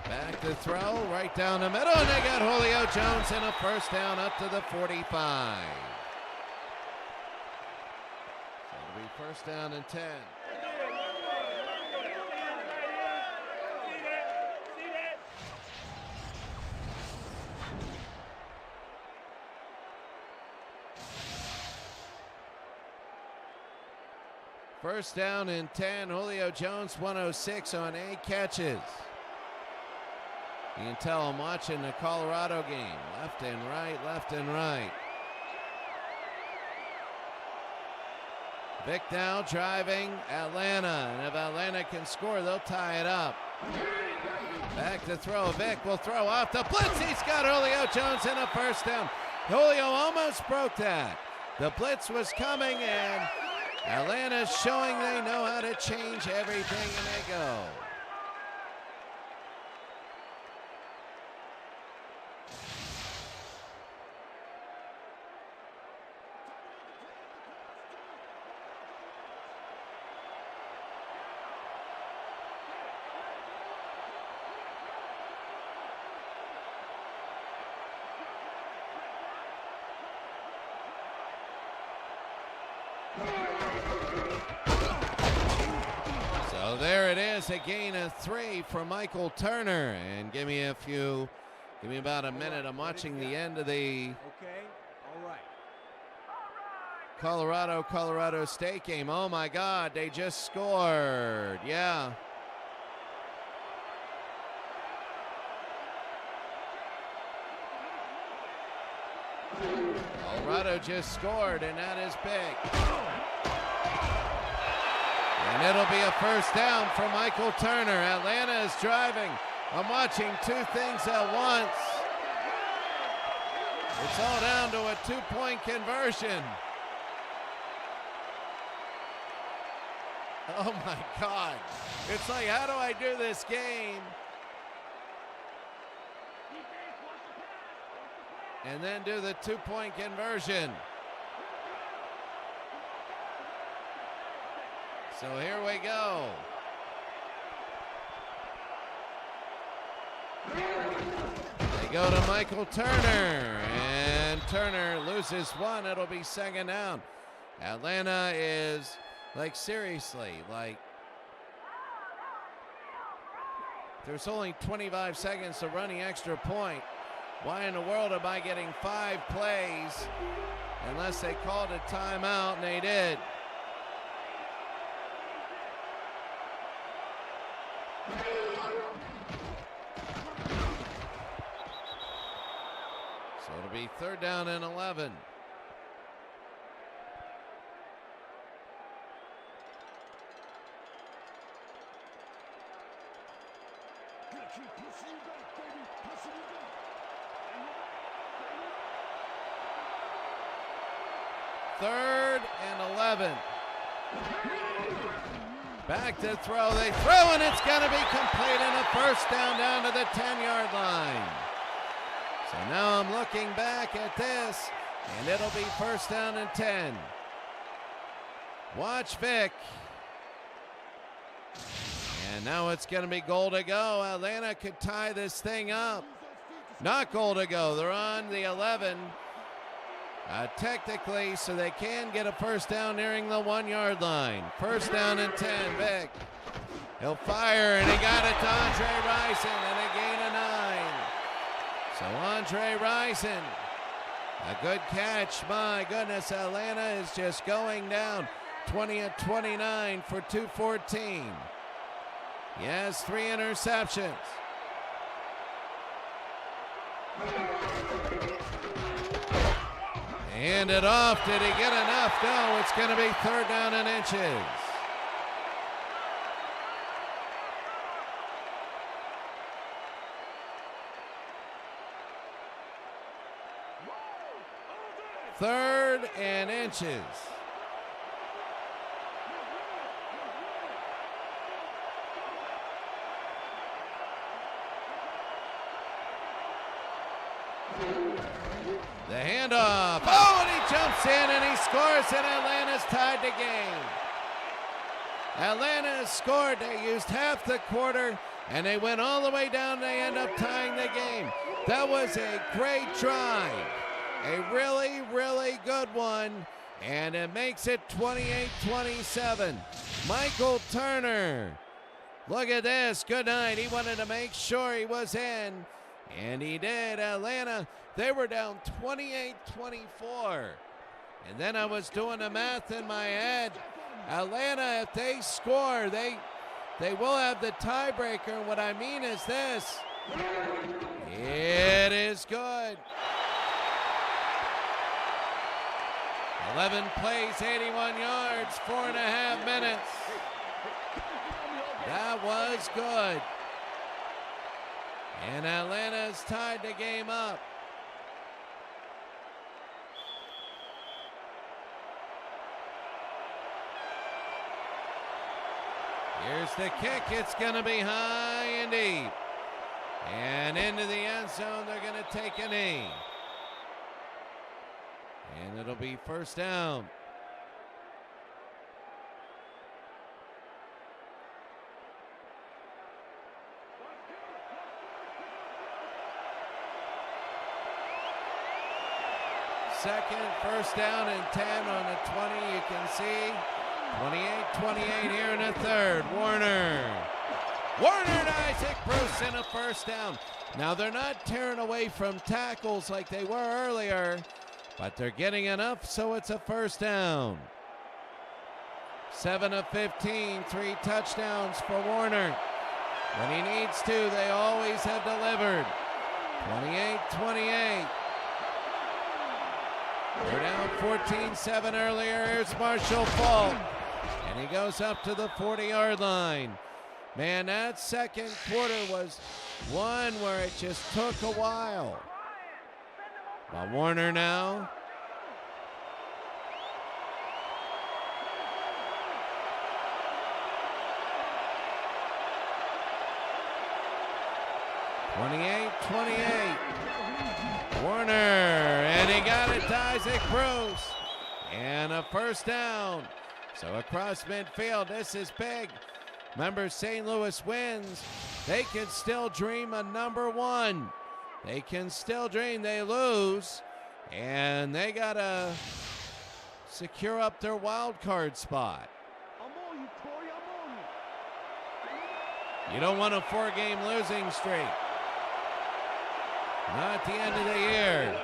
Back to throw, right down the middle, and they got Julio Jones in a first down up to the 45. So it'll be first down and 10. First down and 10. Julio Jones, 106 on 8 catches. You can tell I'm watching the Colorado game. Left and right, left and right. Vic now driving Atlanta. And if Atlanta can score, they'll tie it up. Back to throw. Vic will throw off the blitz. He's got Julio Jones in a first down. Julio almost broke that. The blitz was coming, and Atlanta's showing they know how to change everything, and they go. So there it is, a gain of 3 for Michael Turner. And give me about a minute. I'm watching the end of the Colorado State game. Oh my God, they just scored. Yeah. Colorado just scored, and that is big. And it'll be a first down for Michael Turner. Atlanta is driving. I'm watching 2 things at once. It's all down to a 2-point conversion. Oh my God. It's like, how do I do this game? And then do the 2-point conversion. So here we go. They go to Michael Turner, and Turner loses 1. It'll be second down. Atlanta is, like, seriously, like, there's only 25 seconds to run the extra point. Why in the world am I getting 5 plays unless they called a timeout, and they did. So it'll be third down and 11. Third and 11. Back to throw. They throw, and it's going to be complete, and a first down to the 10-yard line. So now I'm looking back at this, and it'll be first down and 10. Watch Vic. And now it's going to be goal to go. Atlanta could tie this thing up. Not goal to go. They're on the 11. Technically, so they can get a first down nearing the 1-yard line. First down and 10, Vic. He'll fire, and he got it to Andre Rison, and a gain of 9. So Andre Rison, a good catch. My goodness, Atlanta is just going down 20-29 for 214. He has 3 interceptions. Hand it off. Did he get enough? No, it's going to be third down and inches. Third and inches. The handoff. Oh, and he jumps in and he scores, and Atlanta's tied the game. Atlanta has scored. They used half the quarter, and they went all the way down. They end up tying the game. That was a great drive. A really, really good one. And it makes it 28-27. Michael Turner. Look at this. Good night. He wanted to make sure he was in. And he did. Atlanta, they were down 28-24. And then I was doing the math in my head. Atlanta, if they score, they will have the tiebreaker. What I mean is this. It is good. 11 plays, 81 yards, 4.5 minutes. That was good. And Atlanta's tied the game up. Here's the kick. It's going to be high and deep. And into the end zone, they're going to take a knee. And it'll be first down. Second, first down and 10 on the 20. You can see 28-28 here in the third. Warner and Isaac Bruce in a first down. Now they're not tearing away from tackles like they were earlier, but they're getting enough, so it's a first down. 7 of 15, 3 touchdowns for Warner. When he needs to, they always have delivered. 28-28. They're down 14-7 earlier. Here's Marshall Falk. And he goes up to the 40-yard line. Man, that second quarter was one where it just took a while. But Warner now. Warner, and he got it to Isaac Bruce. And a first down. So across midfield, this is big. Remember, St. Louis wins. They can still dream of number one. They can still dream. They lose. And they got to secure up their wild card spot. I'm on you, Corey. I'm on you. You don't want a 4-game losing streak. Not at the end of the year.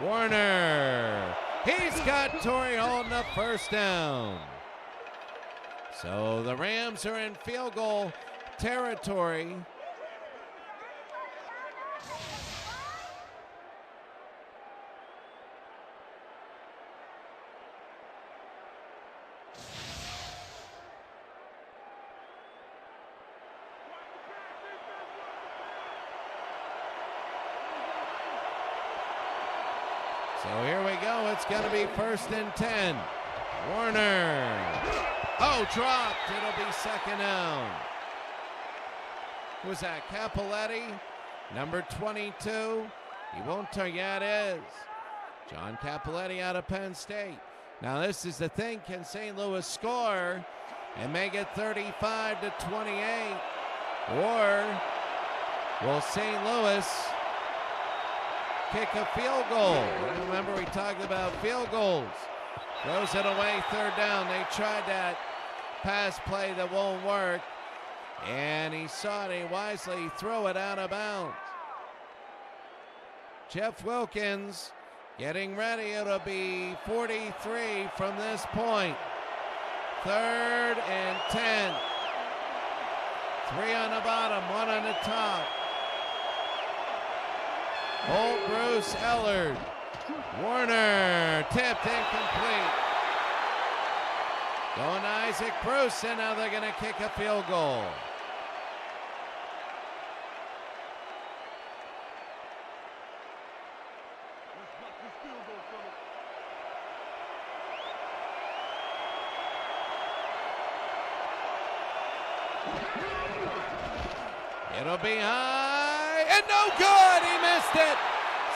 Warner. He's got Torrey holding up first down. So the Rams are in field goal territory. So here we go. It's going to be first and 10. Warner. Oh, dropped. It'll be second down. Who's that? Capoletti, number 22. He won't turn. Yeah, it is. John Capoletti out of Penn State. Now this is the thing. Can St. Louis score and make it 35-28? Or will St. Louis kick a field goal? Remember, we talked about field goals. Throws it away, third down. They tried that pass play that won't work. And he saw it. He wisely threw it out of bounds. Jeff Wilkins getting ready. It'll be 43 from this point. Third and 10. 3 on the bottom, 1 on the top. Holt, Bruce, Ellard. Warner, tipped, incomplete. Going to Isaac Bruce, and now they're going to kick a field goal. It'll be high and no good. He missed it.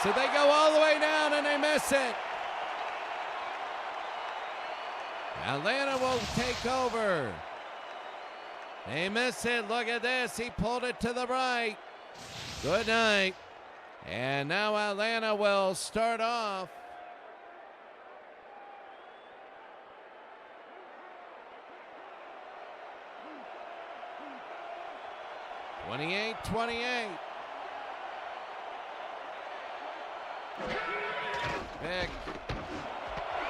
So they go all the way down and they miss it. Atlanta will take over. They miss it. Look at this. He pulled it to the right. Good night. And now Atlanta will start off. (28-28).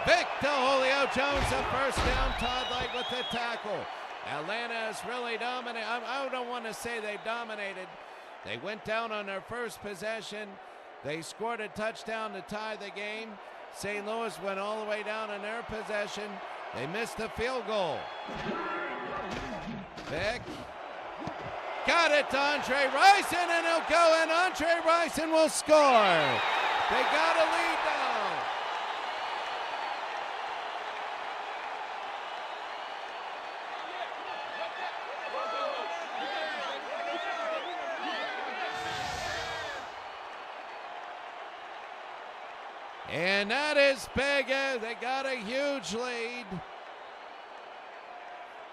Vic to Julio Jones, the first down. Todd Light with the tackle. Atlanta has really dominated. I don't want to say they've dominated. They went down on their first possession. They scored a touchdown to tie the game. St. Louis went all the way down on their possession. They missed the field goal. Vic got it to Andre Rison, and he'll go, and Andre Rison will score. They got a lead now. And that is big. They got a huge lead.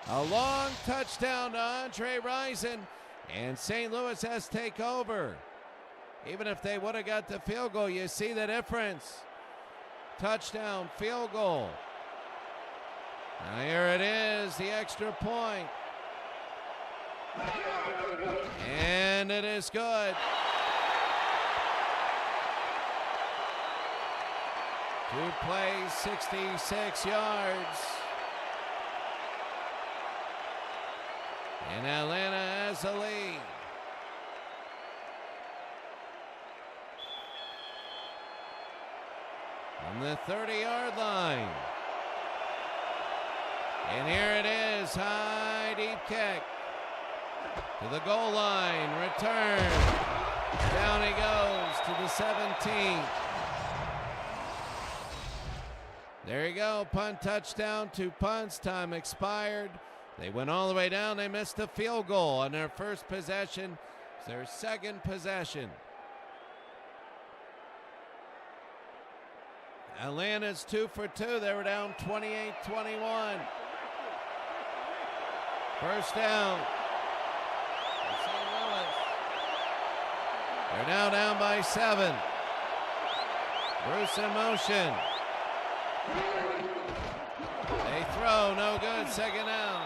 A long touchdown to Andre Rison, and St. Louis has to take over. Even if they would have got the field goal, you see the difference. Touchdown, field goal. Now here it is, the extra point. And it is good. 2 plays, 66 yards. And Atlanta has a lead. On the 30-yard line. And here it is, high deep kick. To the goal line, return. Down he goes to the 17. There you go, punt touchdown, 2 punts, time expired. They went all the way down, they missed a field goal on their first possession. It's their second possession. Atlanta's 2 for 2, they were down 28-21. First down. St. Louis. They're now down by 7. Bruce in motion. They throw, no good, second down.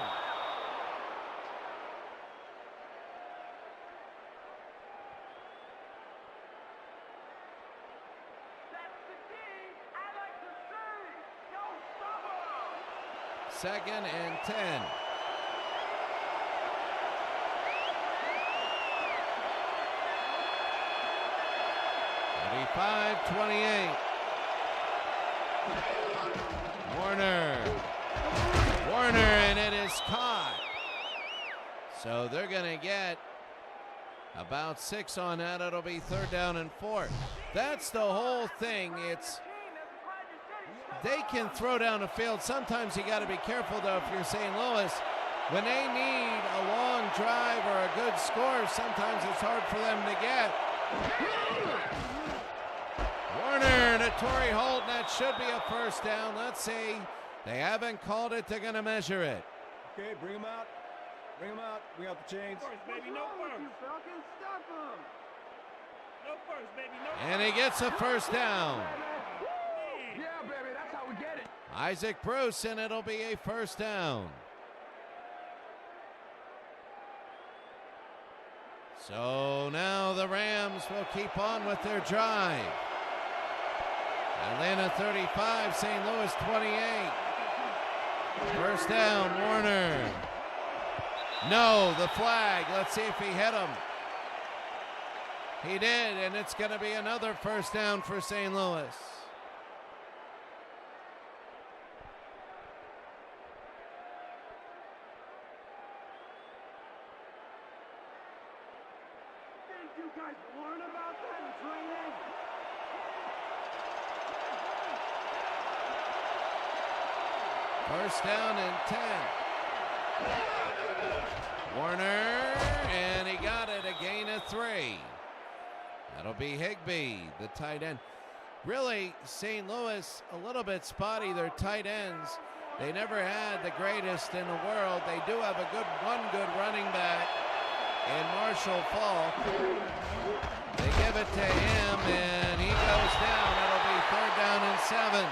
Second and 10. (35-28). Warner, and it is caught. So they're going to get about 6 on that. It'll be 3rd down and 4. That's the whole thing. They can throw down the field. Sometimes you got to be careful, though, if you're St. Louis. When they need a long drive or a good score, sometimes it's hard for them to get. Warner to Torrey Holt, that should be a first down. Let's see. They haven't called it. They're going to measure it. Okay, bring him out. Bring him out. Bring out the chains. First, baby, no first. Falcons, stop him. No first, baby, no. And he gets a first down. Yeah, baby, that's how we get it. Isaac Bruce, and it'll be a first down. So now the Rams will keep on with their drive. Atlanta 35, St. Louis 28. First down, Warner. No, the flag. Let's see if he hit him. He did, and it's going to be another first down for St. Louis. Didn't you guys learn about that in training? First down and 10. Warner, and he got it, a gain of 3. That'll be Higbee, the tight end. Really, St. Louis, a little bit spotty. Their tight ends, they never had the greatest in the world. They do have one good running back in Marshall Falk. They give it to him, and he goes down. That'll be 3rd down and 7.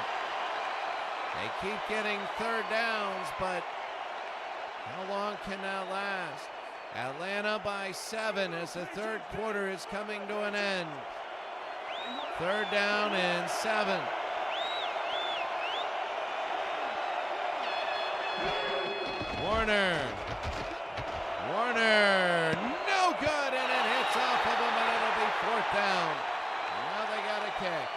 They keep getting 3rd downs, but how long can that last? Atlanta by 7 as the 3rd quarter is coming to an end. 3rd down and 7. Warner, no good, and it hits off of him, and it'll be 4th down. Now they got a kick.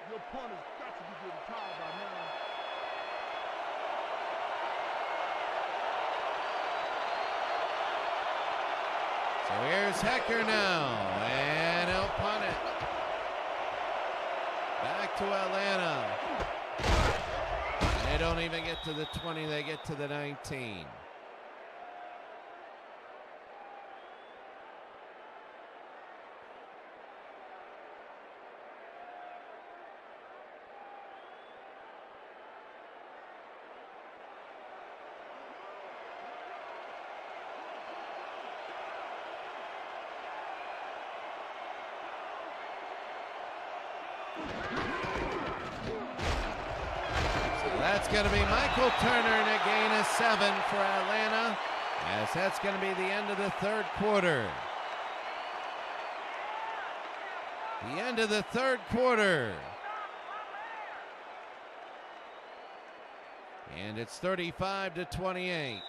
Your opponent's got to be getting tired by now. So here's Hecker now, and he'll punt it. Back to Atlanta. And they don't even get to the 20, they get to the 19. That's going to be Michael Turner and a gain of 7 for Atlanta, as that's going to be the end of the 3rd quarter. The end of the 3rd quarter. And it's 35-28.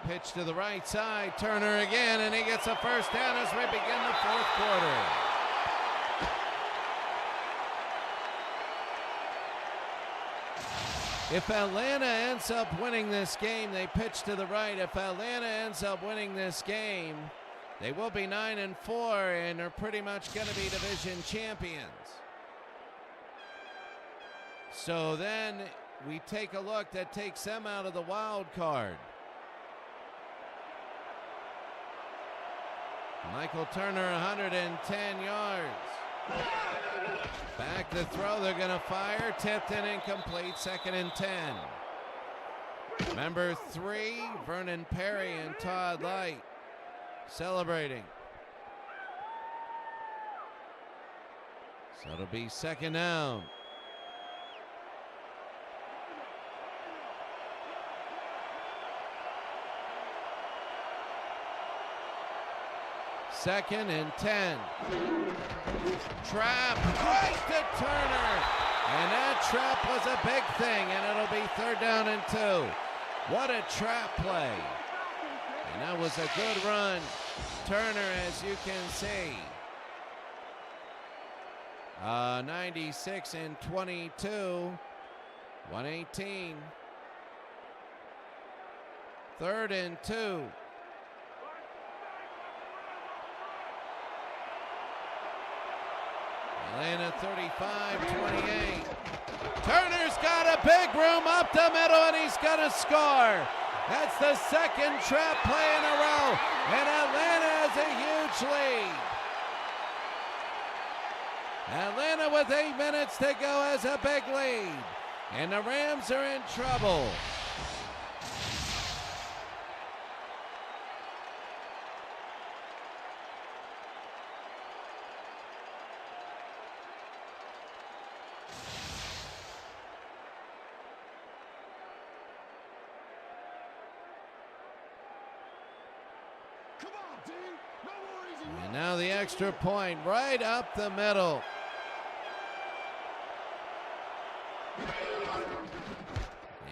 Pitch to the right side, Turner again, and he gets a 1st down as we begin the 4th quarter. If Atlanta ends up winning this game, they pitch to the right. If Atlanta ends up winning this game, they will be 9-4 and are pretty much going to be division champions. So then we take a look, that takes them out of the wild card. Michael Turner, 110 yards. Back to throw, they're going to fire. Tipped and incomplete, 2nd and 10. Number 3, Vernon Perry and Todd Light celebrating. So it'll be 2nd down. Second and 10. Trap right to Turner. And that trap was a big thing, and it'll be 3rd down and 2. What a trap play. And that was a good run. Turner, as you can see. 96 and 22. 118. 3rd and 2. Atlanta 35-28. Turner's got a big room up the middle, and he's going to score. That's the 2nd trap play in a row, and Atlanta has a huge lead. Atlanta with 8 minutes to go has a big lead, and the Rams are in trouble. And now the extra point right up the middle.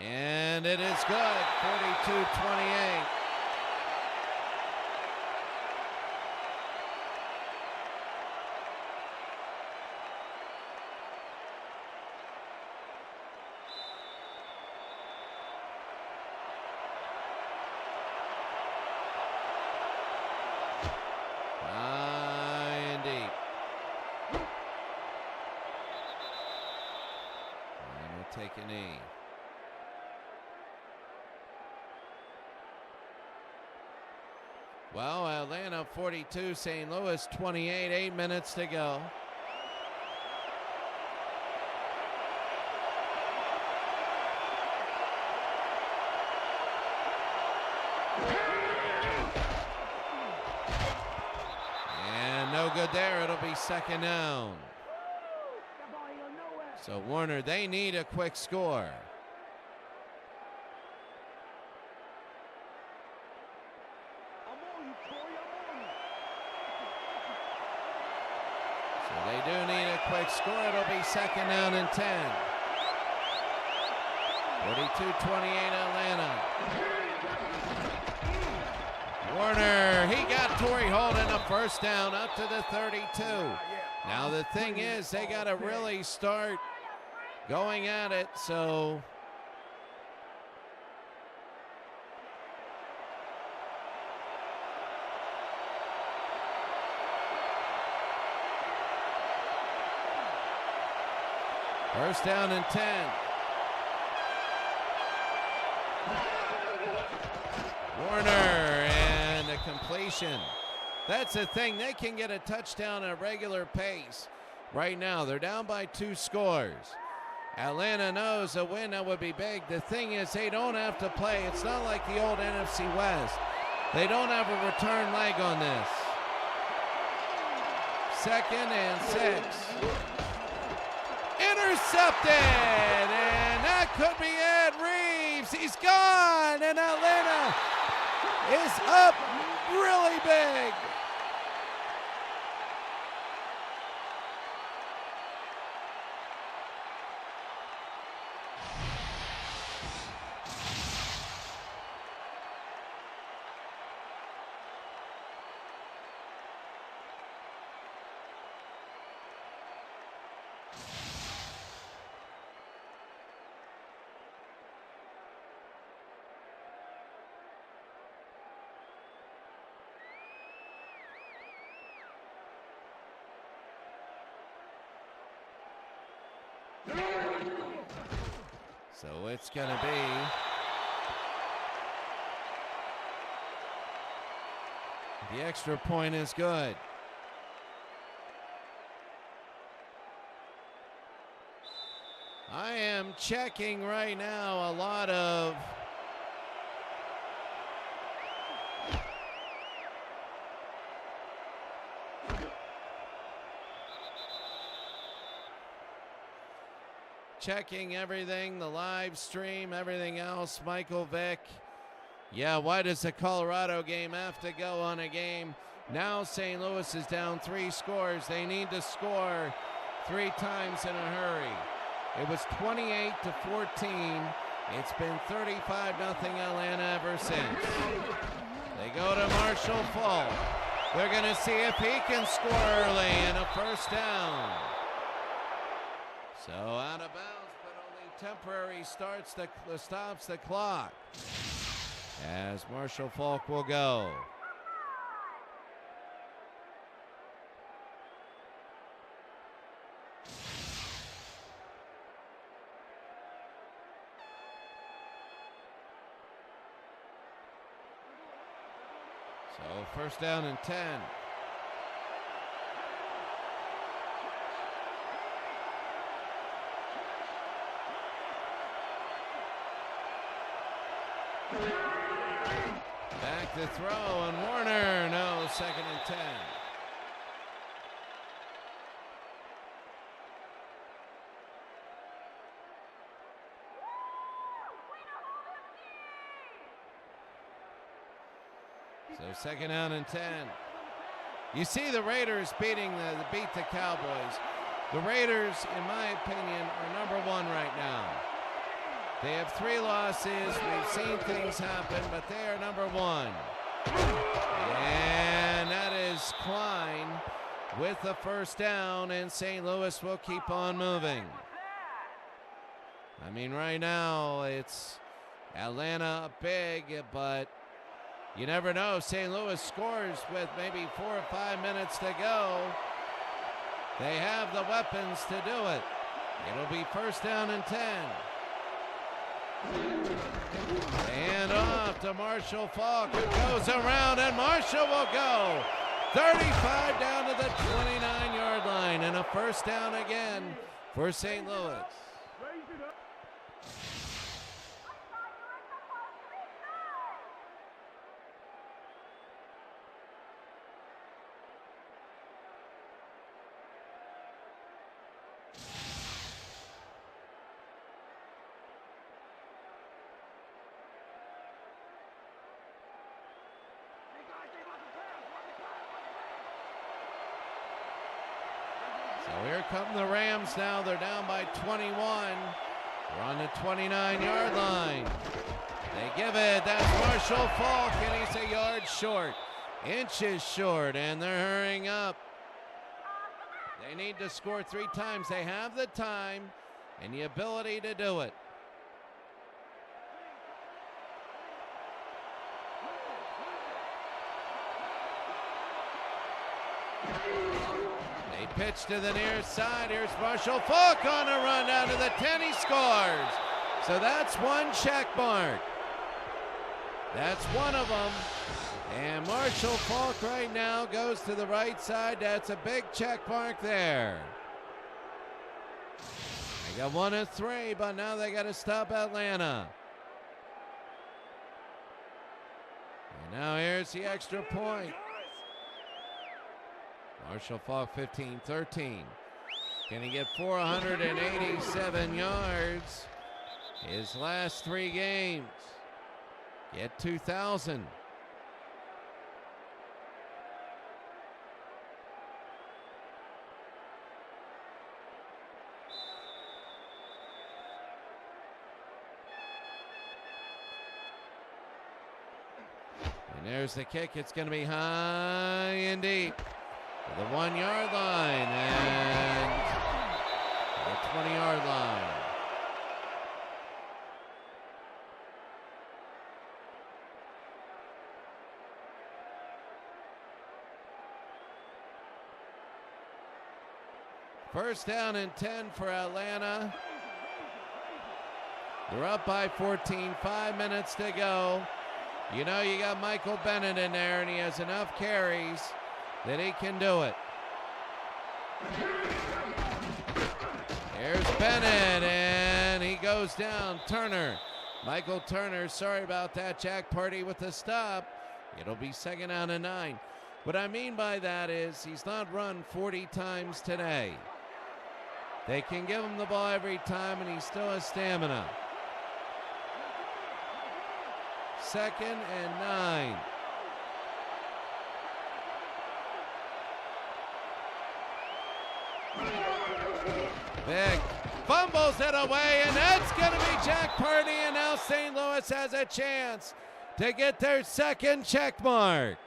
And it is good, 42-28. Take a knee. Well, Atlanta 42, St. Louis 28, 8 minutes to go. And no good there. It'll be second down. So Warner, they need a quick score. So they do need a quick score. It'll be second down and 10. 42-28 Atlanta. Warner, he got Torrey Holden a first down up to the 32. Now the thing is, they got to really start going at it, so first down and 10. Warner and a completion. That's the thing, they can get a touchdown at a regular pace. Right now, they're down by 2 scores. Atlanta knows a win that would be big. The thing is, they don't have to play. It's not like the old NFC West. They don't have a return leg on this. Second and 6. Intercepted, and that could be it. Reeves, he's gone, and Atlanta is up really big. So it's going to be the extra point is good. I am checking right now a lot of checking everything, the live stream, everything else. Michael Vick. Yeah, why does the Colorado game have to go on a game? Now St. Louis is down 3 scores. They need to score 3 times in a hurry. It was 28-14. It's been 35-0 Atlanta ever since. They go to Marshall Faulk. They're going to see if he can score early and a first down. So out of bounds, but only temporary stops the clock as Marshall Faulk will go. So first down and 10. Back to throw, and Warner, no, second and 10. So second down and 10. You see the Raiders beat the Cowboys. The Raiders, in my opinion, are number 1 right now. They have 3 losses. We've seen things happen, but they are number 1. And that is Klein with the first down, and St. Louis will keep on moving. I mean, right now it's Atlanta big, but you never know. St. Louis scores with maybe 4 or 5 minutes to go. They have the weapons to do it. It'll be first down and 10. And off to Marshall Falk, who goes around, and Marshall will go 35 down to the 29-yard line, and a first down again for St. Louis. So here come the Rams now. They're down by 21. We're on the 29-yard line. They give it. That's Marshall Falk, and he's a yard short. Inches short, and they're hurrying up. They need to score 3 times. They have the time and the ability to do it. They pitch to the near side. Here's Marshall Falk on a run down to the 10. He scores. So that's 1 check mark. That's one of them. And Marshall Falk right now goes to the right side. That's a big check mark there. They got 1 of 3, but now they got to stop Atlanta. And now here's the extra point. Marshall Falk 15-13. Can he get 487 yards? His last 3 games. Get 2,000. And there's the kick. It's going to be high and deep. To the 1-yard line and the 20-yard line. First down and 10 for Atlanta. They're up by 14, 5 minutes to go. You know you got Michael Bennett in there, and he has enough carries that he can do it. Here's Bennett, and he goes down. Turner, Michael Turner, sorry about that. Jack Purdy with the stop. It'll be second down and 9. What I mean by that is he's not run 40 times today. They can give him the ball every time, and he still has stamina. Second and 9. Vic fumbles it away, and that's going to be Jack Purdy, and now St. Louis has a chance to get their second check mark.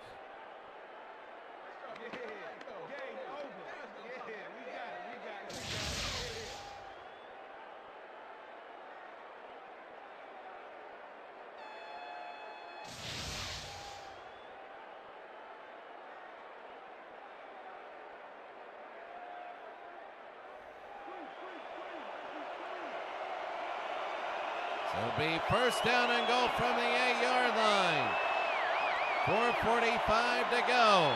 It'll be first down and goal from the 8-yard line. 4:45 to go.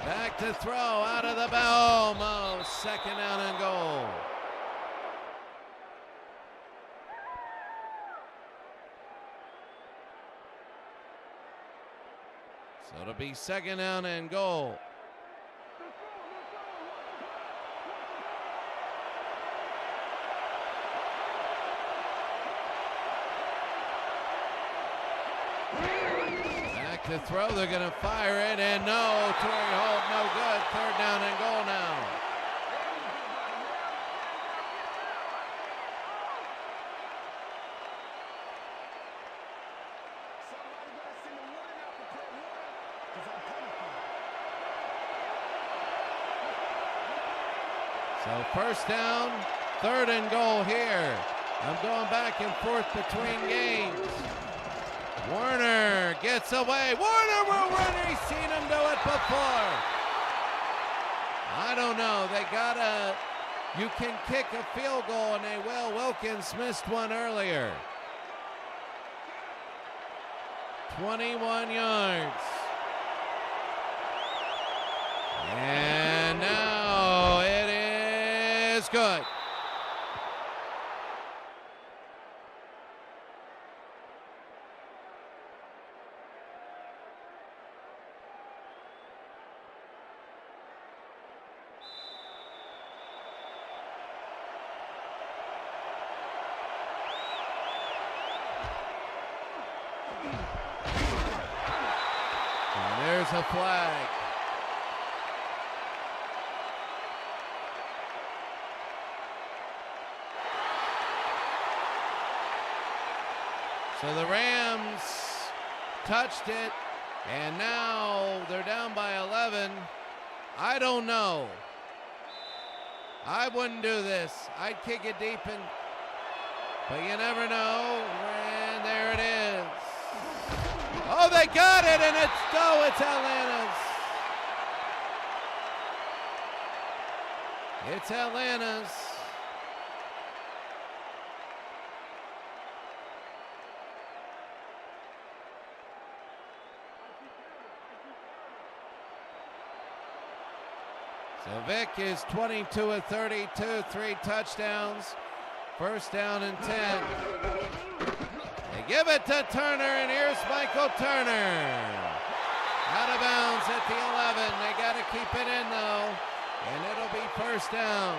Back to throw out of the bow. Almost second down and goal. So it'll be second down and goal. To throw, they're going to fire it, and no, Torrey Holt, no good. Third down and goal now. So first down, 3rd and goal here. I'm going back and forth between games. Warner gets away. Warner will run. He's seen him do it before. I don't know. They gotta. You can kick a field goal, and they will. Wilkins missed one earlier. 21 yards. And now it is good. And there's a flag. So the Rams touched it, and now they're down by 11. I don't know. I wouldn't do this. I'd kick it deep, but you never know. And there it is. Oh, they got it, and it's Atlanta's. It's Atlanta's. So Vic is 22 of 32, 3 touchdowns. First down and 10. They give it to Turner, and here's Michael Turner. Out of bounds at the 11. They got to keep it in, though, and it'll be first down.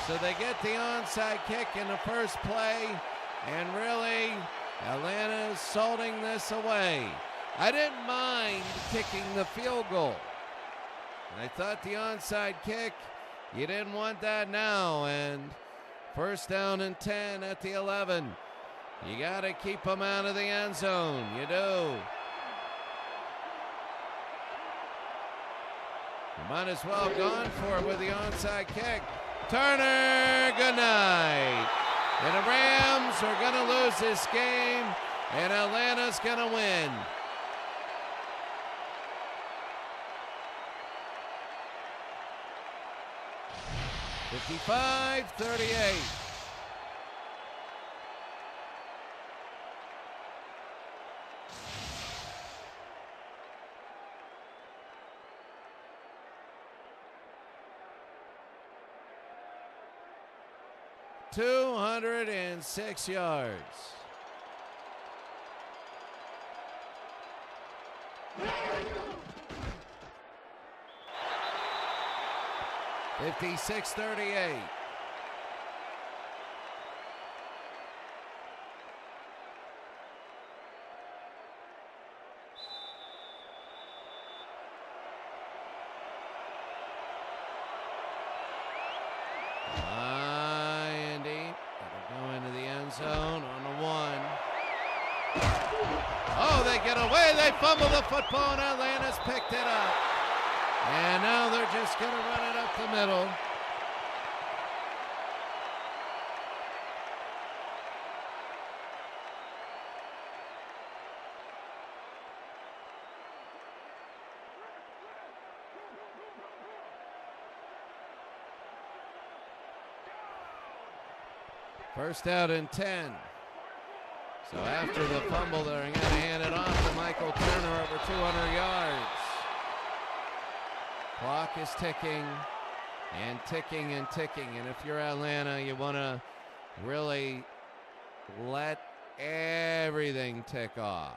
So they get the onside kick in the first play, and really, Atlanta's salting this away. I didn't mind kicking the field goal. I thought the onside kick, you didn't want that now, and first down and 10 at the 11. You got to keep them out of the end zone. You do. You might as well have gone for it with the onside kick. Turner, good night. And the Rams are going to lose this game, and Atlanta's going to win. (55-38). (206 yards). (56-38). And deep. That'll go into the end zone on the 1. Oh, they get away. They fumble the football, and Atlanta's picked it up. And now they're just going to run it up the middle. First out and 10. So after the fumble, they're going to hand it off to Michael Turner over 200 yards. Clock is ticking and ticking and ticking. And if you're Atlanta, you want to really let everything tick off.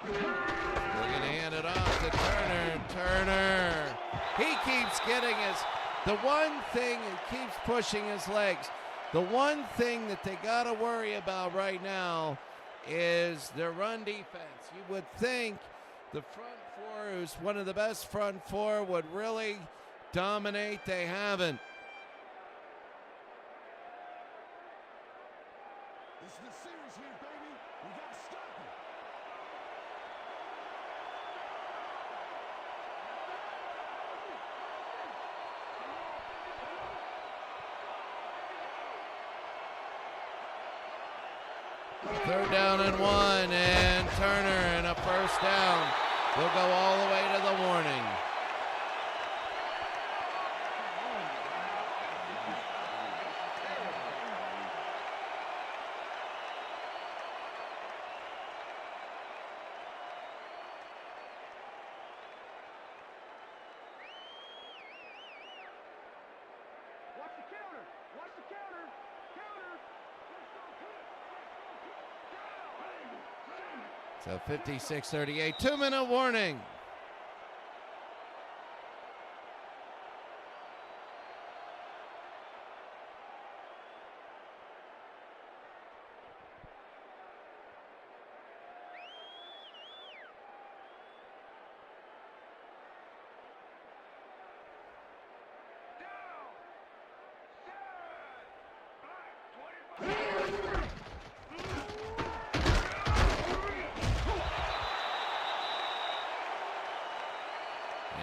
They're going to hand it off to Turner. Turner, he keeps getting his, the one thing, he keeps pushing his legs. The one thing that they got to worry about right now is their run defense. You would think the front four, who's one of the best front four, would really dominate. They haven't. This is the series here, baby. We gotta stop it. Third down and 1, and Turner and a first down. They'll go all the way to the warning. Watch the counter. Watch the counter. Counter. So 56-38, 2-minute warning.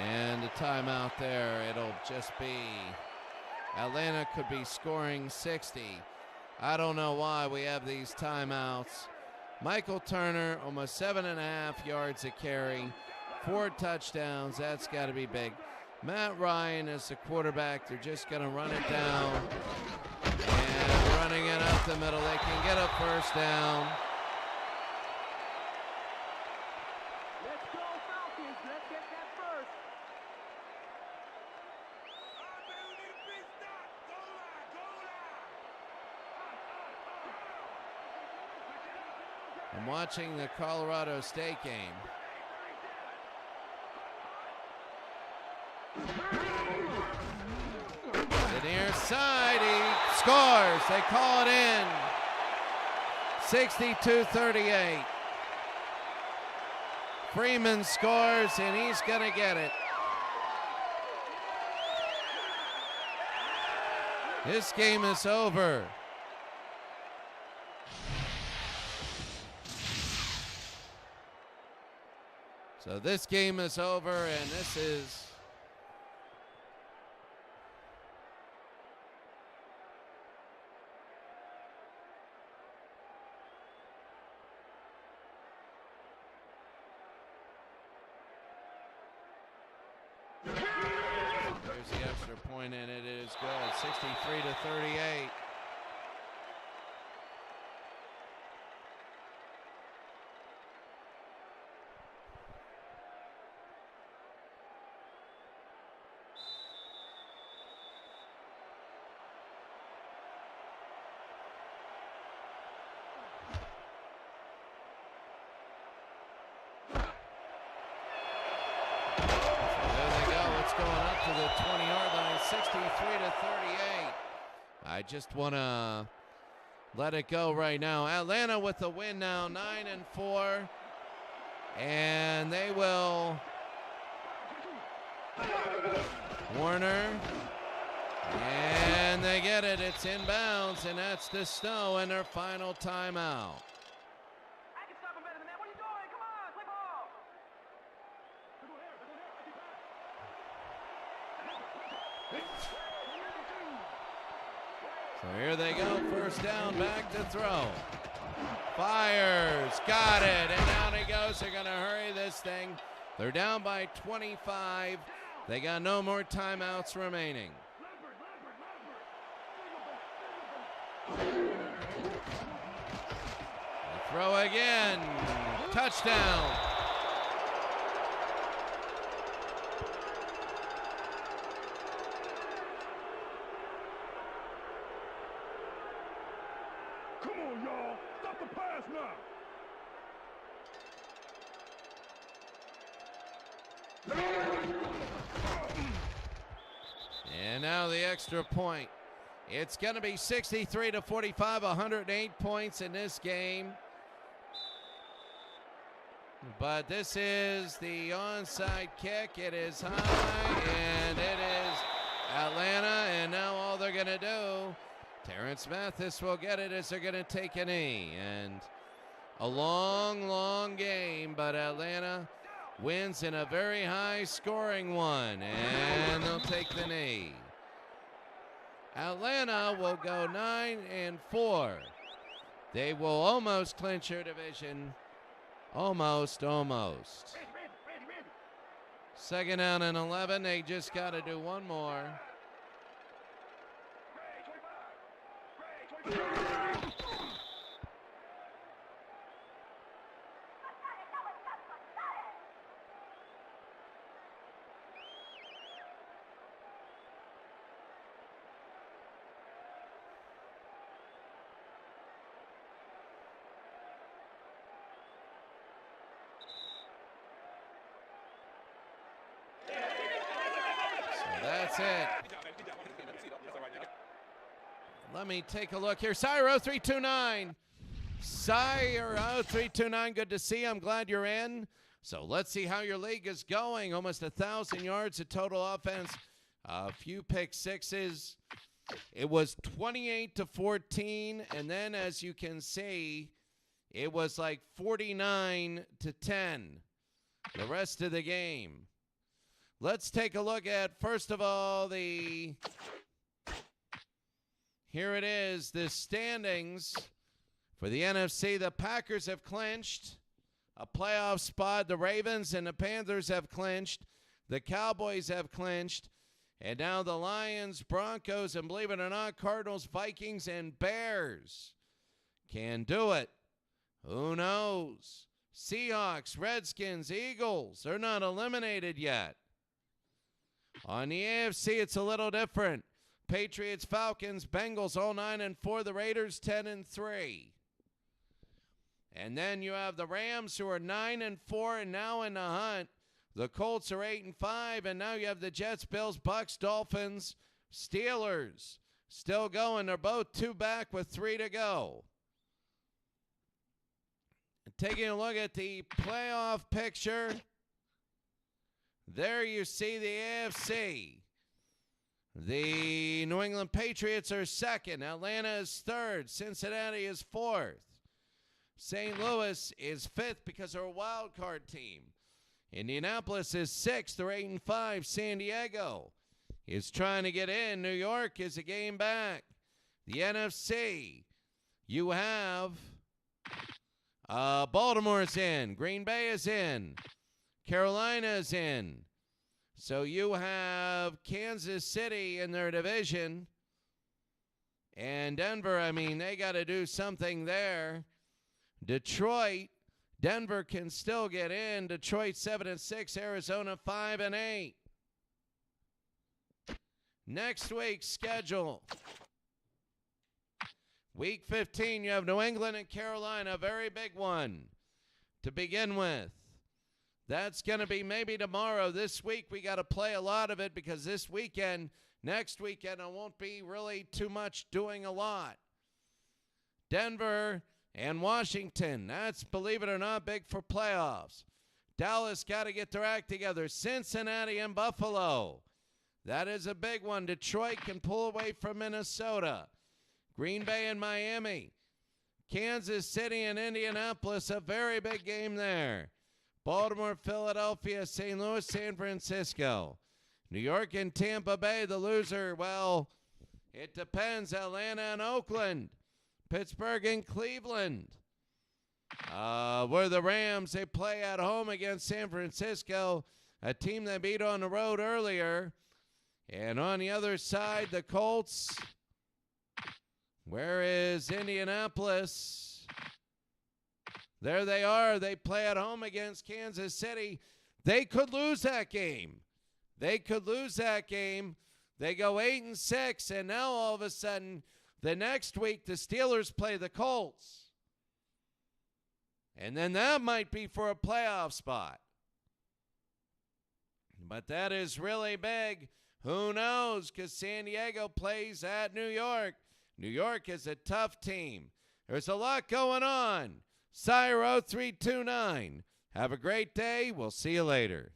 And a timeout there. It'll just be Atlanta could be scoring 60. I don't know why we have these timeouts. Michael Turner, almost 7.5 yards a carry, 4 touchdowns. That's got to be big. Matt Ryan is the quarterback. They're just going to run it down. And running it up the middle. They can get a first down. Let's go, Falcons. Let's get that first. I'm watching the Colorado State game. The near side, he scores. They call it in. 62-38. Freeman scores, and he's going to get it. This game is over. So this game is over, and this is there's the extra point, and it is good. 63-38. Going up to the 20-yard line, 63-38. I just want to let it go right now. Atlanta with the win now, 9-4, and they will. Warner, and they get it. It's inbounds, and that's the Snow in their final timeout. So here they go, first down, back to throw. Fires, got it, and down he goes. They're going to hurry this thing. They're down by 25. They got no more timeouts remaining. They throw again, touchdown. Come on, y'all. Stop the pass now. And now the extra point. It's going to be 63-45, 108 points in this game. But this is the onside kick. It is high, and it is Atlanta. And now all they're going to do, Terrence Mathis will get it as they're going to take a knee. And a long, long game, but Atlanta wins in a very high-scoring one, and they'll take the knee. Atlanta will go 9-4. They will almost clinch their division. Almost. Second down and 11. They just got to do one more. That's it. Let me take a look here. SIRE0329. SIRE0329. Good to see you. I'm glad you're in. So let's see how your league is going. Almost 1,000 yards of total offense. A few pick sixes. It was 28-14. And then, as you can see, it was like 49-10. The rest of the game. Let's take a look at, first of all, here it is, the standings for the NFC. The Packers have clinched a playoff spot. The Ravens and the Panthers have clinched. The Cowboys have clinched. And now the Lions, Broncos, and believe it or not, Cardinals, Vikings, and Bears can do it. Who knows? Seahawks, Redskins, Eagles, they're not eliminated yet. On the AFC, it's a little different. Patriots, Falcons, Bengals, all 9-4. The Raiders, 10-3. And then you have the Rams, who are 9-4 and now in the hunt. The Colts are 8-5, and now you have the Jets, Bills, Bucks, Dolphins, Steelers still going. They're both 2 back with 3 to go. Taking a look at the playoff picture. There you see the AFC. The New England Patriots are second. Atlanta is third. Cincinnati is fourth. St. Louis is fifth because they're a wild card team. Indianapolis is sixth. They're 8-5. San Diego is trying to get in. New York is a game back. The NFC, you have Baltimore's in. Green Bay is in. Carolina's in. So you have Kansas City in their division. And Denver, I mean, they got to do something there. Detroit, Denver can still get in. Detroit 7-6, Arizona 5-8. Next week's schedule. Week 15, you have New England and Carolina, a very big one to begin with. That's going to be maybe tomorrow. This week, we got to play a lot of it because this weekend, next weekend, I won't be really too much doing a lot. Denver and Washington, that's, believe it or not, big for playoffs. Dallas got to get their act together. Cincinnati and Buffalo, that is a big one. Detroit can pull away from Minnesota. Green Bay and Miami. Kansas City and Indianapolis, a very big game there. Baltimore, Philadelphia, St. Louis, San Francisco. New York and Tampa Bay, the loser, well, it depends. Atlanta and Oakland. Pittsburgh and Cleveland. Where the Rams, they play at home against San Francisco, a team they beat on the road earlier. And on the other side, the Colts. Where is Indianapolis? There they are. They play at home against Kansas City. They could lose that game. They could lose that game. They go 8-6, and now all of a sudden, the next week, the Steelers play the Colts. And then that might be for a playoff spot. But that is really big Who knows? Because San Diego plays at New York. New York is a tough team. There's a lot going on. SIRE0329. Have a great day. We'll see you later.